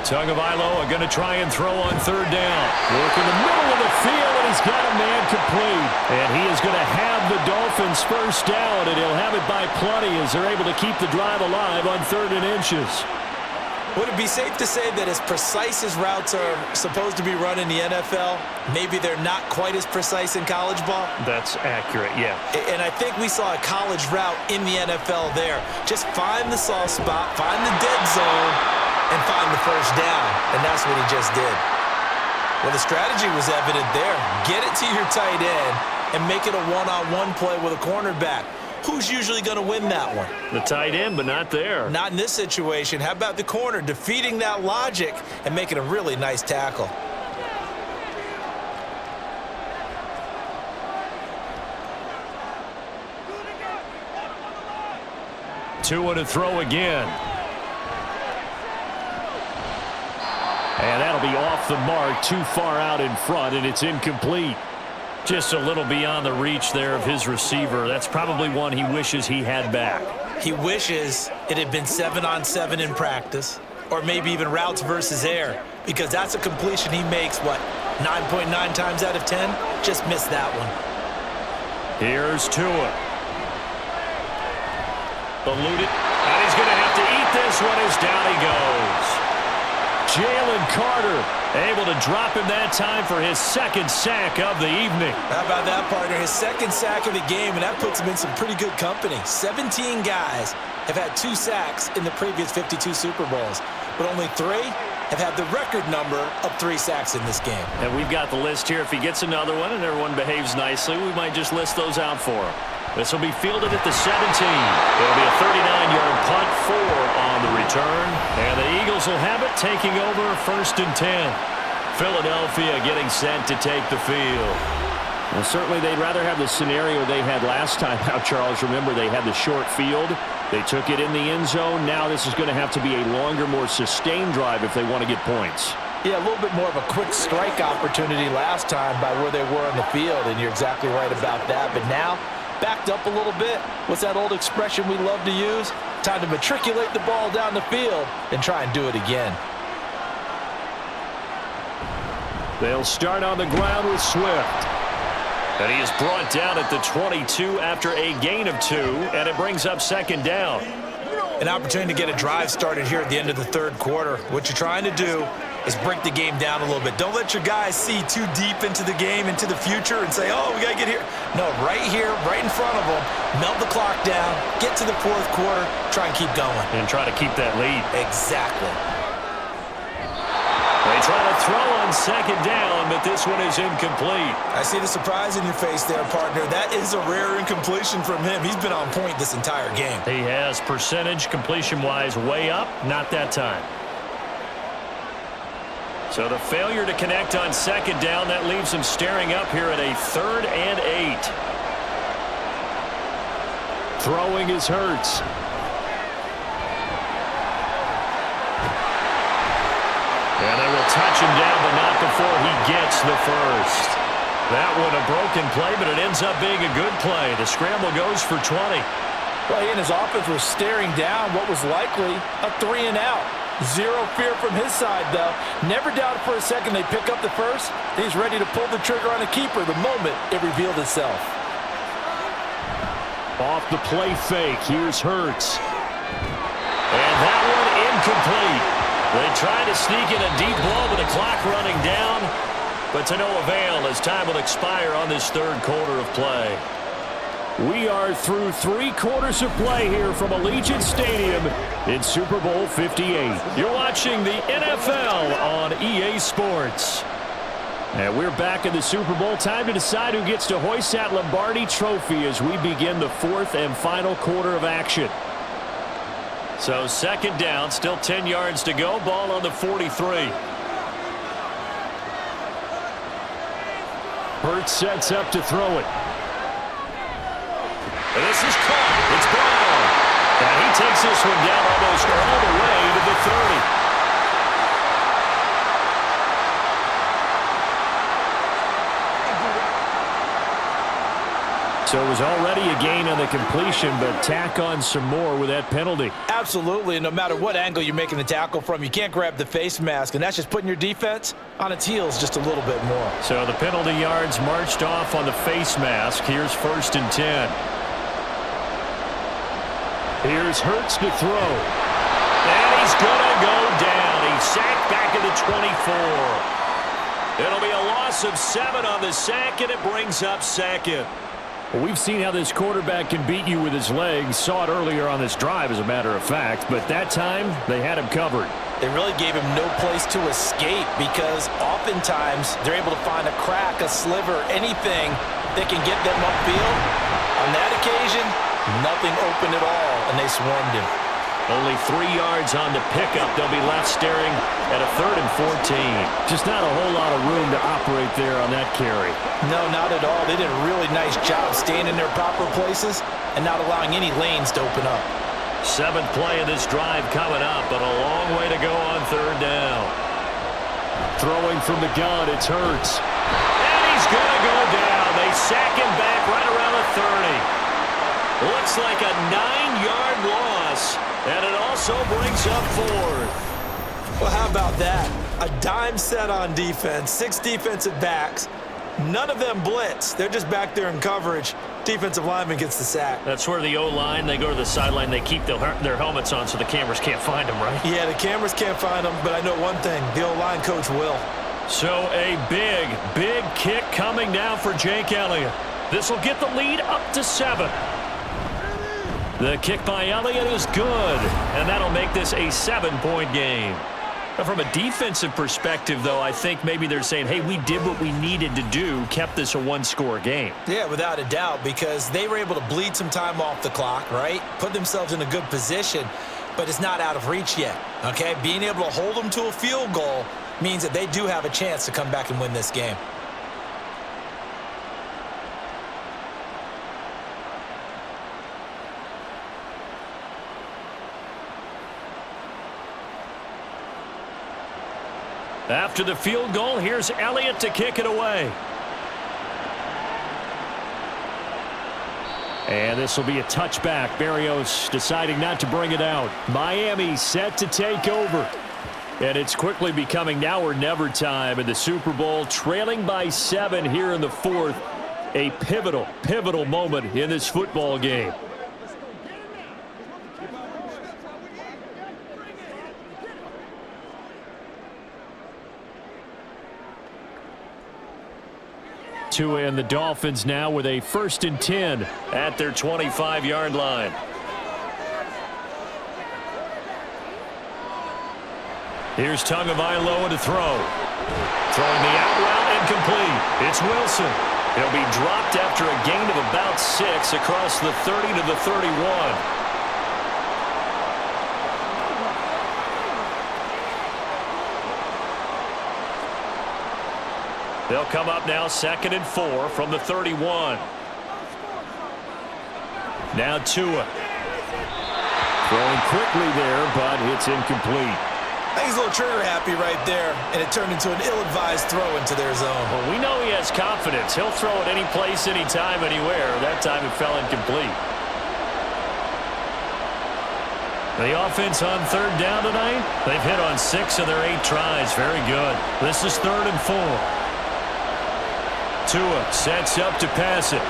Speaker 3: Tagovailoa going to try and throw on 3rd down. Work in the middle of the field, and he's got a man complete. And he is going to have the Dolphins first down, and he'll have it by plenty as they're able to keep the drive alive on 3rd and inches.
Speaker 8: Would it be safe to say that as precise as routes are supposed to be run in the NFL, maybe they're not quite as precise in college ball?
Speaker 3: That's accurate, yeah.
Speaker 8: And I think we saw a college route in the NFL there. Just find the soft spot, find the dead zone, and find the first down. And that's what he just did. Well, the strategy was evident there. Get it to your tight end and make it a one-on-one play with a cornerback. Who's usually going to win that one?
Speaker 3: The tight end, but not there.
Speaker 8: Not in this situation. How about the corner defeating that logic and making a really nice tackle?
Speaker 3: Tua to throw again. And that'll be off the mark, too far out in front, and it's incomplete. Just a little beyond the reach there of his receiver. That's probably one he wishes he had back.
Speaker 8: He wishes it had been 7-on-7 in practice, or maybe even routes versus air, because that's a completion he makes, 9.9 times out of 10? Just missed that one.
Speaker 3: Here's Tua. Eluded, and he's going to have to eat this one as down he goes. Jalen Carter able to drop him that time for his 2nd sack of the evening.
Speaker 8: How about that, partner? His 2nd sack of the game, and that puts him in some pretty good company. 17 guys have had 2 sacks in the previous 52 Super Bowls, but only 3 have had the record number of 3 sacks in this game.
Speaker 3: And we've got the list here. If he gets another one and everyone behaves nicely, we might just list those out for him. This will be fielded at the 17. It'll be a 39-yard punt, 4 on the return. And the Eagles will have it, taking over 1st and 10. Philadelphia getting set to take the field. Well, certainly they'd rather have the scenario they had last time out, Charles. Remember, they had the short field. They took it in the end zone. Now this is going to have to be a longer, more sustained drive if they want to get points.
Speaker 8: Yeah, a little bit more of a quick strike opportunity last time by where they were on the field, and you're exactly right about that. But now, backed up a little bit. What's that old expression we love to use? Time to matriculate the ball down the field and try and do it again.
Speaker 3: They'll start on the ground with Swift. And he is brought down at the 22 after a gain of 2, and it brings up 2nd down.
Speaker 8: An opportunity to get a drive started here at the end of the 3rd quarter. What you're trying to do is break the game down a little bit. Don't let your guys see too deep into the game, into the future, and say, oh, we got to get here. No, right here, right in front of them, melt the clock down, get to the 4th quarter, try and keep going.
Speaker 3: And try to keep that lead.
Speaker 8: Exactly.
Speaker 3: They try to throw on 2nd down, but this one is incomplete.
Speaker 8: I see the surprise in your face there, partner. That is a rare incompletion from him. He's been on point this entire game.
Speaker 3: He has percentage completion-wise way up, not that time. So the failure to connect on 2nd down, that leaves him staring up here at a 3rd and 8. Throwing is Hurts. And they will touch him down, but not before he gets the first. That one a broken play, but it ends up being a good play. The scramble goes for 20.
Speaker 4: Well, he and his offense were staring down what was likely a 3-and-out. Zero fear from his side, though. Never doubted for a second they pick up the first. He's ready to pull the trigger on a keeper the moment it revealed itself.
Speaker 3: Off the play fake, here's Hurts. And that one incomplete. They try to sneak in a deep ball with the clock running down, but to no avail as time will expire on this 3rd quarter of play. We are through 3 quarters of play here from Allegiant Stadium in Super Bowl 58. You're watching the NFL on EA Sports. And we're back in the Super Bowl. Time to decide who gets to hoist that Lombardi trophy as we begin the 4th and final quarter of action.
Speaker 5: So 2nd down, still 10 yards to go. Ball on the 43.
Speaker 3: Hurts sets up to throw it.
Speaker 5: This is caught. It's Brown. And he takes this one down almost all the way to the 30.
Speaker 3: So it was already a gain on the completion, but tack on some more with that penalty.
Speaker 8: Absolutely. No matter what angle you're making the tackle from, you can't grab the face mask, and that's just putting your defense on its heels just a little bit more.
Speaker 3: So the penalty yards marched off on the face mask. Here's 1st and 10. Here's Hurts to throw.
Speaker 5: And he's going to go down. He's sacked back at the 24. It'll be a loss of 7 on the sack, and it brings up 2nd.
Speaker 3: Well, we've seen how this quarterback can beat you with his legs. Saw it earlier on this drive, as a matter of fact. But that time, they had him covered.
Speaker 8: They really gave him no place to escape because oftentimes they're able to find a crack, a sliver, anything that can get them upfield. On that occasion, nothing open at all, and they swarmed him.
Speaker 5: Only 3 yards on the pickup. They'll be left staring at a 3rd and 14.
Speaker 3: Just not a whole lot of room to operate there on that carry.
Speaker 8: No, not at all. They did a really nice job staying in their proper places and not allowing any lanes to open up.
Speaker 5: 7th play of this drive coming up, but a long way to go on 3rd down.
Speaker 3: Throwing from the gun, it's Hurts.
Speaker 5: And he's going to go down. They sack him back right around the 30. Looks like a 9-yard loss. And it also brings up 4th.
Speaker 8: Well, how about that? A dime set on defense, 6 defensive backs. None of them blitz. They're just back there in coverage. Defensive lineman gets the sack.
Speaker 5: That's where the O-line, they go to the sideline, they keep their helmets on so the cameras can't find them, right?
Speaker 8: Yeah, the cameras can't find them, but I know one thing. The O-line coach will.
Speaker 5: So a big, big kick coming now for Jake Elliott. This will get the lead up to 7. The kick by Elliott is good, and that'll make this a 7-point game. Now, from a defensive perspective, though, I think maybe they're saying, hey, we did what we needed to do, kept this a 1-score game.
Speaker 8: Yeah, without a doubt, because they were able to bleed some time off the clock, right? Put themselves in a good position, but it's not out of reach yet, okay? Being able to hold them to a field goal means that they do have a chance to come back and win this game.
Speaker 5: After the field goal, here's Elliott to kick it away.
Speaker 3: And this will be a touchback. Barrios deciding not to bring it out. Miami set to take over. And it's quickly becoming now or never time in the Super Bowl, trailing by 7 here in the 4th. A pivotal moment in this football game. Tua and the Dolphins now with a 1st and 10
Speaker 5: at their 25-yard line.
Speaker 3: Here's Tagovailoa to throw. Throwing the out route and complete. It's Wilson.
Speaker 5: He'll be dropped after a gain of about 6 across the 30 to the 31. They'll come up now 2nd and 4 from the 31.
Speaker 3: Now Tua. Throwing quickly there, but it's incomplete.
Speaker 8: I think he's a little trigger happy right there, and it turned into an ill-advised throw into their zone.
Speaker 5: Well, we know he has confidence. He'll throw it any place, anytime, anywhere. That time it fell incomplete. The offense on 3rd down tonight, they've hit on 6 of their 8 tries. Very good. This is 3rd and 4.
Speaker 3: Tua sets up to pass it.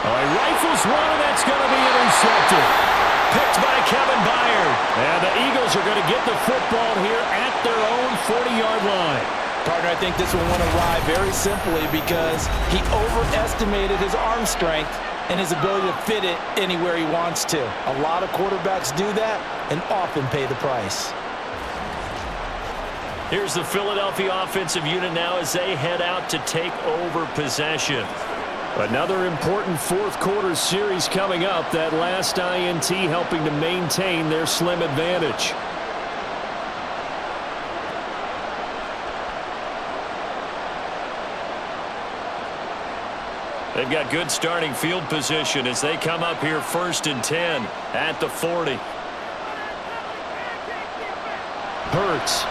Speaker 3: Oh, he rifles one, and that's going to be intercepted. Picked by Kevin Byard. And the Eagles are going to get the football here at their own 40-yard line.
Speaker 8: Partner, I think this will win a ride very simply because he overestimated his arm strength and his ability to fit it anywhere he wants to. A lot of quarterbacks do that and often pay the price.
Speaker 3: Here's the Philadelphia offensive unit now as they head out to take over possession. Another important fourth quarter series coming up. That last INT helping to maintain their slim advantage. They've got good starting field position as they come up here 1st and 10 at the 40. Hurts.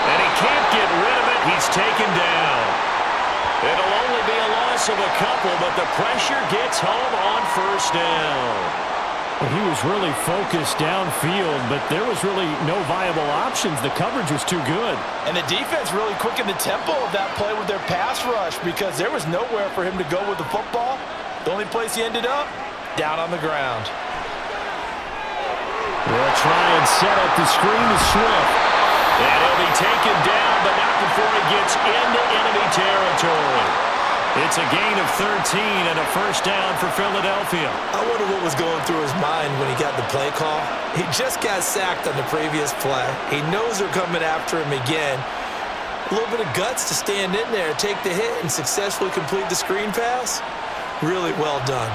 Speaker 3: And he can't get rid of it. He's taken down. It'll only be a loss of a couple, but the pressure gets home on 1st down.
Speaker 6: Well, he was really focused downfield, but there was really no viable options. The coverage was too good.
Speaker 8: And the defense really quickened the tempo of that play with their pass rush because there was nowhere for him to go with the football. The only place he ended up, down on the ground.
Speaker 6: They'll try and set up the screen to Swift.
Speaker 3: And he'll be taken down, but not before he gets into enemy territory. It's a gain of 13 and a 1st down for Philadelphia.
Speaker 8: I wonder what was going through his mind when he got the play call. He just got sacked on the previous play. He knows they're coming after him again. A little bit of guts to stand in there, take the hit, and successfully complete the screen pass. Really well done.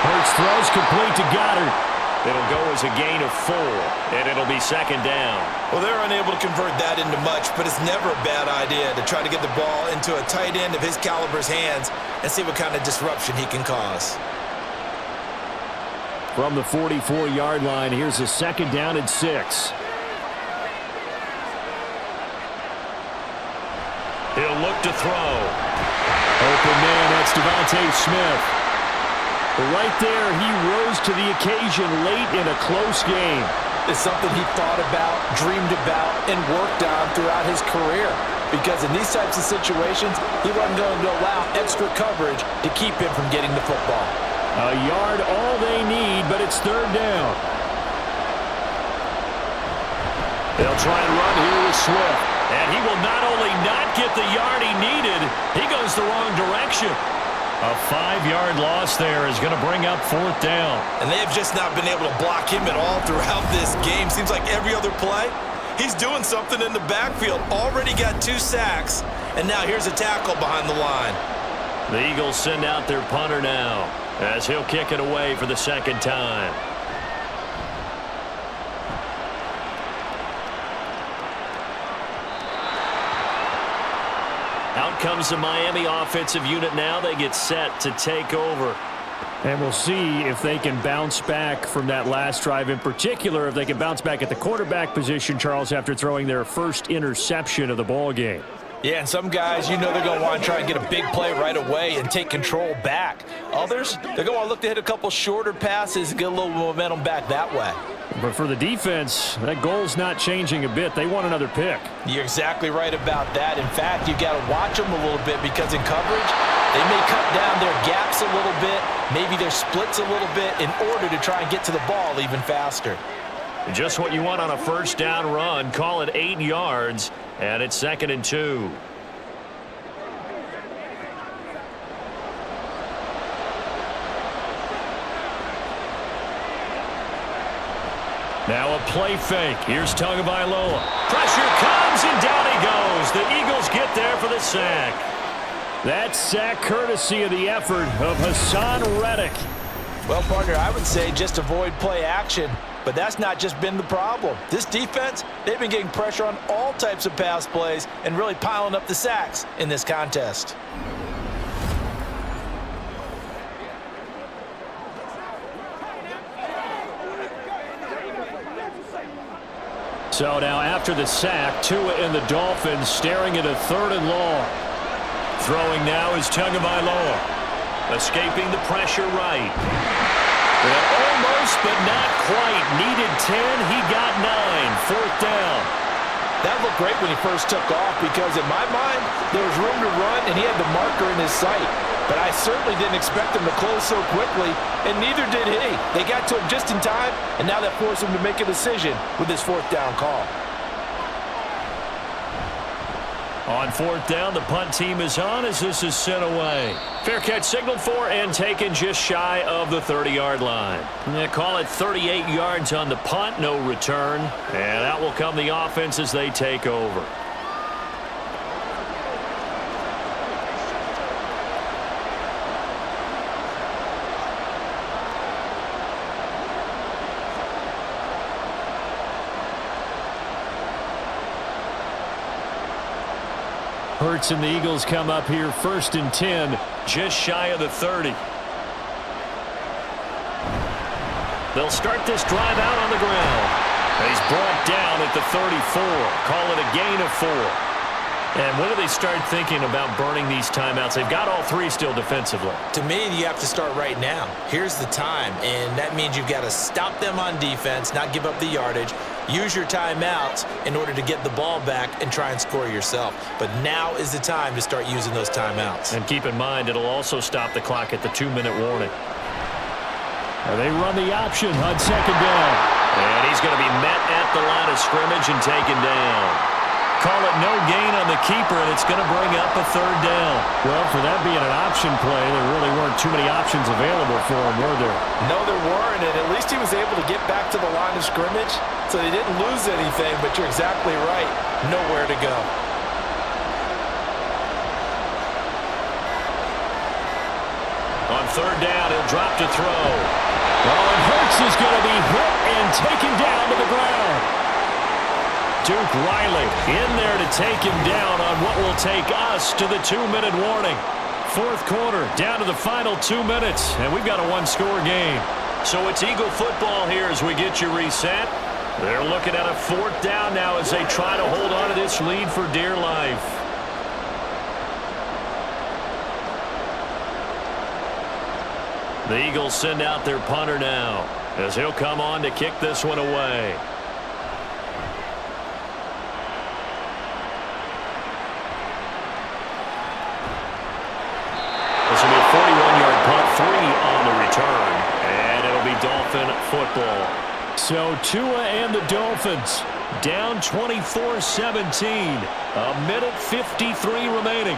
Speaker 6: Hurts throws complete to Goddard.
Speaker 3: It'll go as a gain of 4, and it'll be 2nd down.
Speaker 8: Well, they're unable to convert that into much, but it's never a bad idea to try to get the ball into a tight end of his caliber's hands and see what kind of disruption he can cause.
Speaker 6: From the 44-yard line, here's a 2nd down and 6.
Speaker 3: He'll look to throw.
Speaker 6: Open man, that's Devontae Smith. Right there, he rose to the occasion late in a close game.
Speaker 8: It's something he thought about, dreamed about, and worked on throughout his career. Because in these types of situations, he wasn't going to allow extra coverage to keep him from getting the football.
Speaker 6: A yard all they need, but it's 3rd down.
Speaker 3: They'll try and run here with Swift. And he will not only not get the yard he needed, he goes the wrong direction. A 5-yard loss there is going to bring up 4th down.
Speaker 8: And they have just not been able to block him at all throughout this game. Seems like every other play, he's doing something in the backfield. Already got 2 sacks, and now here's a tackle behind the line.
Speaker 3: The Eagles send out their punter now as he'll kick it away for the 2nd time. Out comes the Miami offensive unit now. They get set to take over.
Speaker 6: And we'll see if they can bounce back from that last drive. In particular, if they can bounce back at the quarterback position, Charles, after throwing their first interception of the ball game.
Speaker 8: Yeah, and some guys, you know they're going to want to try and get a big play right away and take control back. Others, they're going to want to look to hit a couple shorter passes and get a little momentum back that way.
Speaker 6: But for the defense, that goal's not changing a bit. They want another pick.
Speaker 8: You're exactly right about that. In fact, you got to watch them a little bit because in coverage, they may cut down their gaps a little bit, maybe their splits a little bit in order to try and get to the ball even faster.
Speaker 3: Just what you want on a 1st down run. Call it 8 yards, and it's 2nd and 2. Now a play fake. Here's Tagovailoa. Pressure comes, and down he goes. The Eagles get there for the sack.
Speaker 6: That sack courtesy of the effort of Hassan Reddick.
Speaker 8: Well, partner, I would say just avoid play action, but that's not just been the problem. This defense, they've been getting pressure on all types of pass plays and really piling up the sacks in this contest.
Speaker 6: So now after the sack, Tua and the Dolphins staring at a 3rd and long.
Speaker 3: Throwing now is Tagovailoa. Escaping the pressure right. And almost, but not quite. Needed 10. He got 9. 4th down.
Speaker 8: That looked great when he first took off because in my mind, there was room to run and he had the marker in his sight.
Speaker 4: but I certainly didn't expect them to close so quickly, and neither did he. They got to him just in time, and now that forced him to make a decision with his fourth down call.
Speaker 3: On fourth down, the punt team is on as this is sent away. Fair catch signaled for and taken just shy of the 30-yard line. They call it 38 yards on the punt, no return. And out will come the offense as they take over.
Speaker 6: Hurts and the Eagles come up here 1st and 10.
Speaker 3: Just shy of the 30. They'll start this drive out on the ground. He's brought down at the 34. Call it a gain of 4. And when do they start thinking about burning these timeouts? They've got all 3 still defensively.
Speaker 8: To me, you have to start right now. Here's the time, and that means you've got to stop them on defense, not give up the yardage, use your timeouts in order to get the ball back and try and score yourself. But now is the time to start using those timeouts.
Speaker 3: And keep in mind, it'll also stop the clock at the 2-minute warning.
Speaker 6: They run the option on 2nd down.
Speaker 3: And he's going to be met at the line of scrimmage and taken down. Call it no gain on the keeper, and it's going to bring up a 3rd down.
Speaker 6: Well, for that being an option play, there really weren't too many options available for him, were there?
Speaker 4: No, there weren't, and at least he was able to get back to the line of scrimmage, so they didn't lose anything, but you're exactly right. Nowhere to go.
Speaker 3: On 3rd down, he'll drop to throw.
Speaker 6: Oh, and Hurts is going to be hit and taken down to the ground.
Speaker 3: Duke Riley in there to take him down on what will take us to the 2-minute warning. 4th quarter, down to the final 2 minutes, and we've got a 1-score game. So it's Eagle football here as we get you reset. They're looking at a 4th down now as they try to hold on to this lead for dear life. The Eagles send out their punter now as he'll come on to kick this one away. This will be a 41-yard punt, 3 on the return, and it'll be Dolphin football.
Speaker 6: So Tua and the Dolphins down 24-17.
Speaker 3: A minute 53 remaining.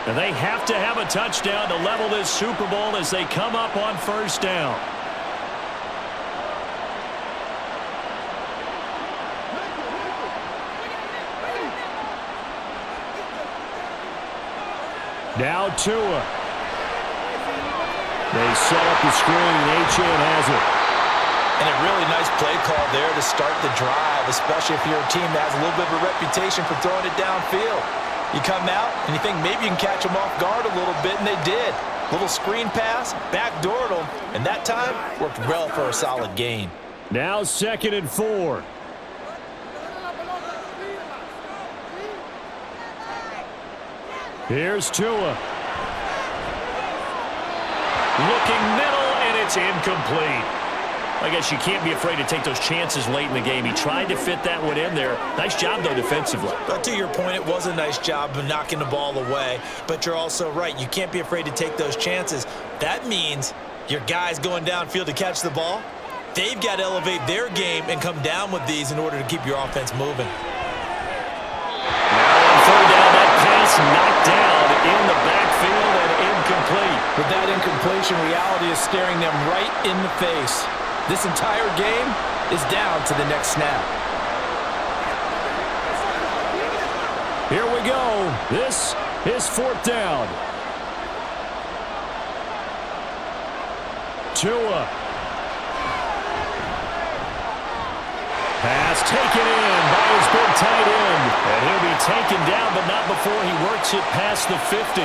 Speaker 3: And they have to have a touchdown to level this Super Bowl as they come up on 1st down.
Speaker 6: Now Tua. They set up the screen. Achane has it.
Speaker 8: And a really nice play call there to start the drive, especially if you're a team that has a little bit of a reputation for throwing it downfield. You come out and you think maybe you can catch them off guard a little bit, and they did. Little screen pass, backdoored them, and that time worked well for a solid gain.
Speaker 6: Now 2nd and 4. Here's Tua.
Speaker 3: Looking middle, and it's incomplete. I guess you can't be afraid to take those chances late in the game. He tried to fit that one in there. Nice job, though, defensively.
Speaker 8: But to your point, it was a nice job of knocking the ball away. But you're also right. You can't be afraid to take those chances. That means your guys going downfield to catch the ball, they've got to elevate their game and come down with these in order to keep your offense moving.
Speaker 3: Now on 3rd down, that pass knocked down in the backfield and incomplete.
Speaker 4: With that incompletion, reality is staring them right in the face. This entire game is down to the next snap.
Speaker 6: Here we go. This is 4th down. Tua. Pass taken in by his big tight end.
Speaker 3: And he'll be taken down, but not before he works it past the 50.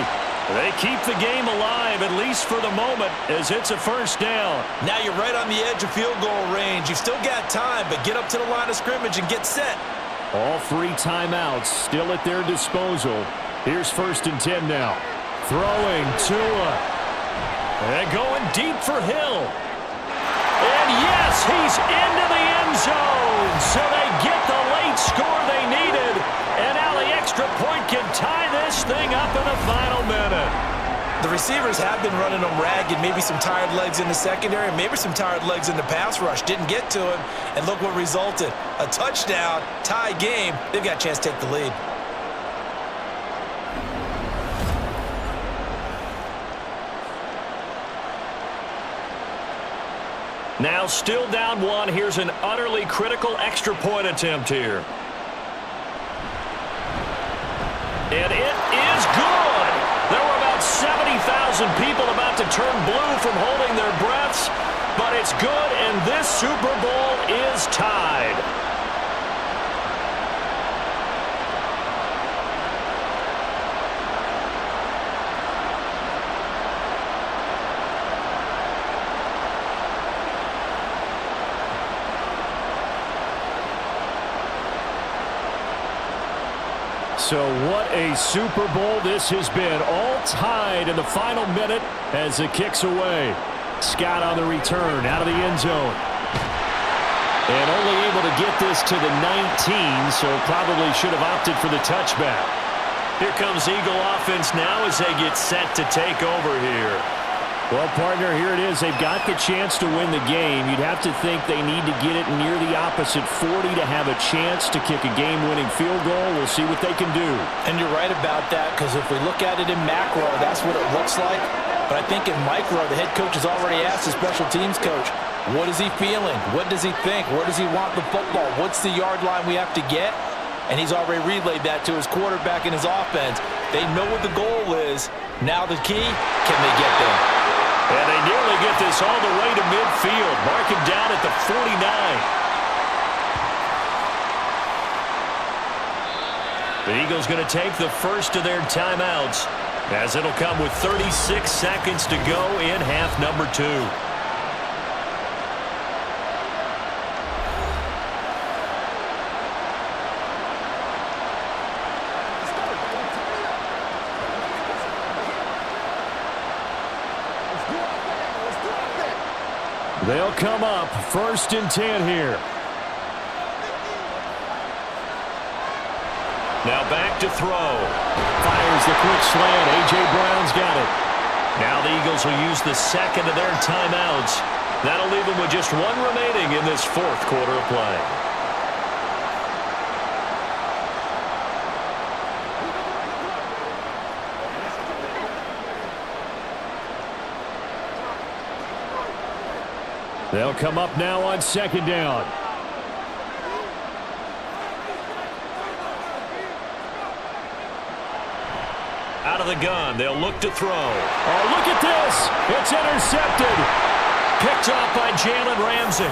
Speaker 3: They keep the game alive, at least for the moment, as it's a 1st down.
Speaker 8: Now you're right on the edge of field goal range. You've still got time, but get up to the line of scrimmage and get set.
Speaker 6: All 3 timeouts still at their disposal. Here's 1st and 10 now. Throwing Tua.
Speaker 3: And going deep for Hill. And yes, he's into the end zone. So they get the late score they needed. And now the extra point can tie this thing up in the final minute.
Speaker 8: The receivers have been running them ragged, maybe some tired legs in the secondary, maybe some tired legs in the pass rush. Didn't get to him, and look what resulted. A touchdown, tie game. They've got a chance to take the lead.
Speaker 3: Now still down one. Here's an utterly critical extra point attempt here. And it is good. There were about 70,000 people about to turn blue from holding their breaths, but it's good, and this Super Bowl is tied.
Speaker 6: So what a Super Bowl this has been. All tied in the final minute as it kicks away. Scott on the return out of the end zone. And only able to get this to the 19, so probably should have opted for the touchback.
Speaker 3: Here comes Eagle offense now as they get set to take over here.
Speaker 6: Well, partner, here it is. They've got the chance to win the game. You'd have to think they need to get it near the opposite 40 to have a chance to kick a game-winning field goal. We'll see what they can do.
Speaker 4: And you're right about that, because if we look at it in macro, that's what it looks like. But I think in micro, the head coach has already asked the special teams coach, what is he feeling? What does he think? Where does he want the football? What's the yard line we have to get? And he's already relayed that to his quarterback and his offense. They know what the goal is. Now the key, can they get there?
Speaker 3: And they nearly get this all the way to midfield. Mark him down at the 49. The Eagles going to take the first of their timeouts, as it'll come with 36 seconds to go in half number 2.
Speaker 6: They'll come up 1st and 10 here.
Speaker 3: Now back to throw.
Speaker 6: Fires the quick slant. A.J. Brown's got it.
Speaker 3: Now the Eagles will use the second of their timeouts. That'll leave them with just one remaining in this 4th quarter of play.
Speaker 6: They'll come up now on 2nd down.
Speaker 3: Out of the gun, they'll look to throw.
Speaker 6: Oh, look at this. It's intercepted.
Speaker 3: Picked off by Jalen Ramsey.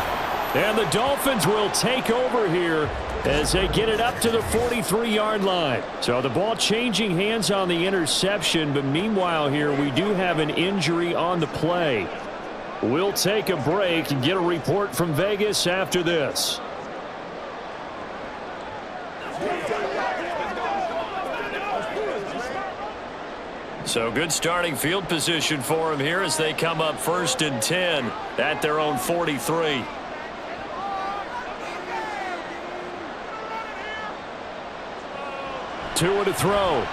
Speaker 6: And the Dolphins will take over here as they get it up to the 43-yard line. So the ball changing hands on the interception, but meanwhile here we do have an injury on the play. We'll take a break and get a report from Vegas after this.
Speaker 3: So good starting field position for them here as they come up 1st and 10 at their own 43.
Speaker 6: Tua to throw.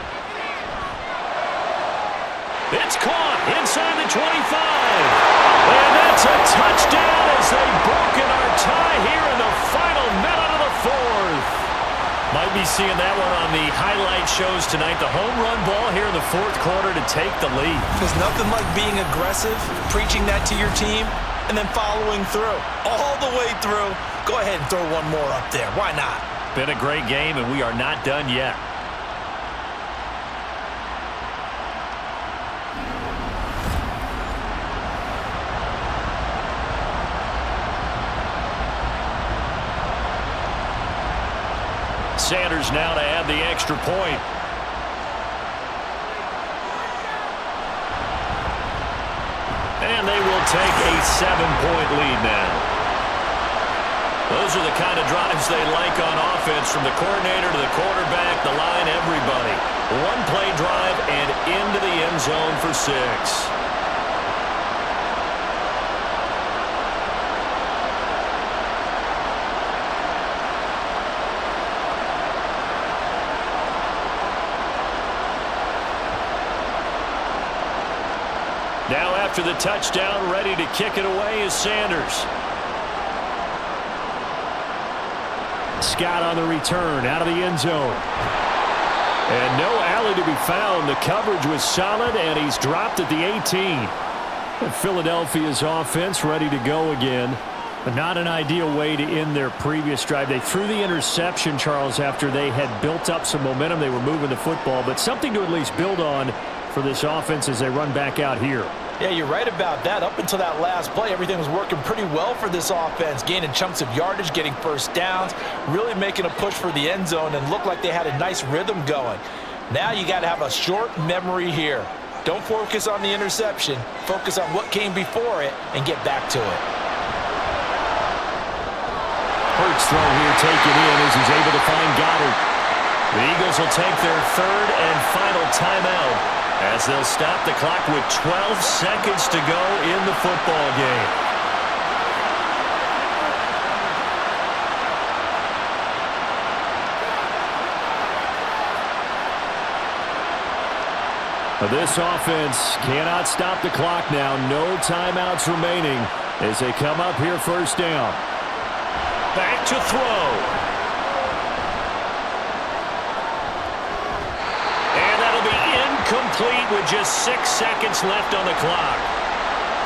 Speaker 3: It's caught inside the 25. And that's a touchdown as they've broken our tie here in the final minute of the 4th. Might be seeing that one on the highlight shows tonight. The home run ball here in the 4th quarter to take the lead.
Speaker 8: There's nothing like being aggressive, preaching that to your team, and then following through. All the way through. Go ahead and throw one more up there. Why not?
Speaker 3: Been a great game, and we are not done yet. Sanders now to add the extra point. And they will take a 7-point lead now. Those are the kind of drives they like on offense, from the coordinator to the quarterback, the line, everybody. One-play drive and into the end zone for 6. after the touchdown. Ready to kick it away is Sanders. Scott on the return out of the end zone. And no alley to be found. The coverage was solid, and he's dropped at the 18. And Philadelphia's offense ready to go again. But not an ideal way to end their previous drive. They threw the interception, Charles, after they had built up some momentum. They were moving the football, but something to at least build on for this offense as they run back out here.
Speaker 4: Yeah, you're right about that. Up until that last play, everything was working pretty well for this offense, gaining chunks of yardage, getting first downs, really making a push for the end zone, and looked like they had a nice rhythm going. Now you got to have a short memory here. Don't focus on the interception. Focus on what came before it and get back to it.
Speaker 3: Hurts throw here taken in as he's able to find Goddard. The Eagles will take their third and final timeout as they'll stop the clock with 12 seconds to go in the football game. This offense cannot stop the clock now. No timeouts remaining as they come up here first down. Back to throw. And that'll be incomplete with just 6 seconds left on the clock.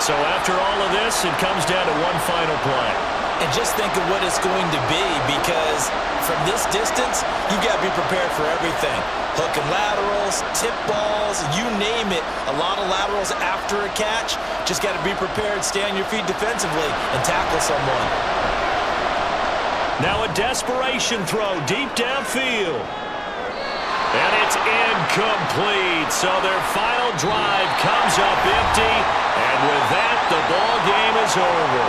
Speaker 3: So after all of this, it comes down to one final play.
Speaker 4: And just think of what it's going to be, because from this distance, you got to be prepared for everything. Hook and laterals, tip balls, you name it. A lot of laterals after a catch. Just got to be prepared, stay on your feet defensively, and tackle someone.
Speaker 3: Now a desperation throw deep downfield. And it's incomplete. So their final drive comes up empty. And with that, the ball game is over.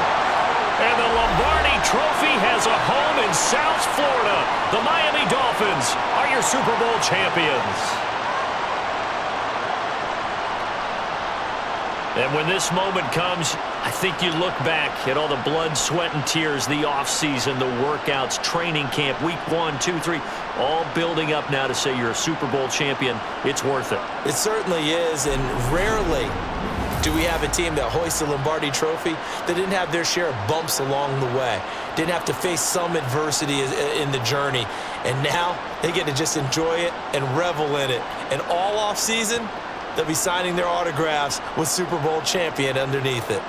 Speaker 3: And the Lombardi Trophy has a home in South Florida. The Miami Dolphins are your Super Bowl champions. And when this moment comes, I think you look back at all the blood, sweat, and tears, the offseason, the workouts, training camp, week 1, 2, 3, all building up now to say you're a Super Bowl champion. It's worth it.
Speaker 4: It certainly is, and rarely do we have a team that hoists the Lombardi Trophy that didn't have their share of bumps along the way, didn't have to face some adversity in the journey, and now they get to just enjoy it and revel in it. And all offseason, they'll be signing their autographs with Super Bowl champion underneath it.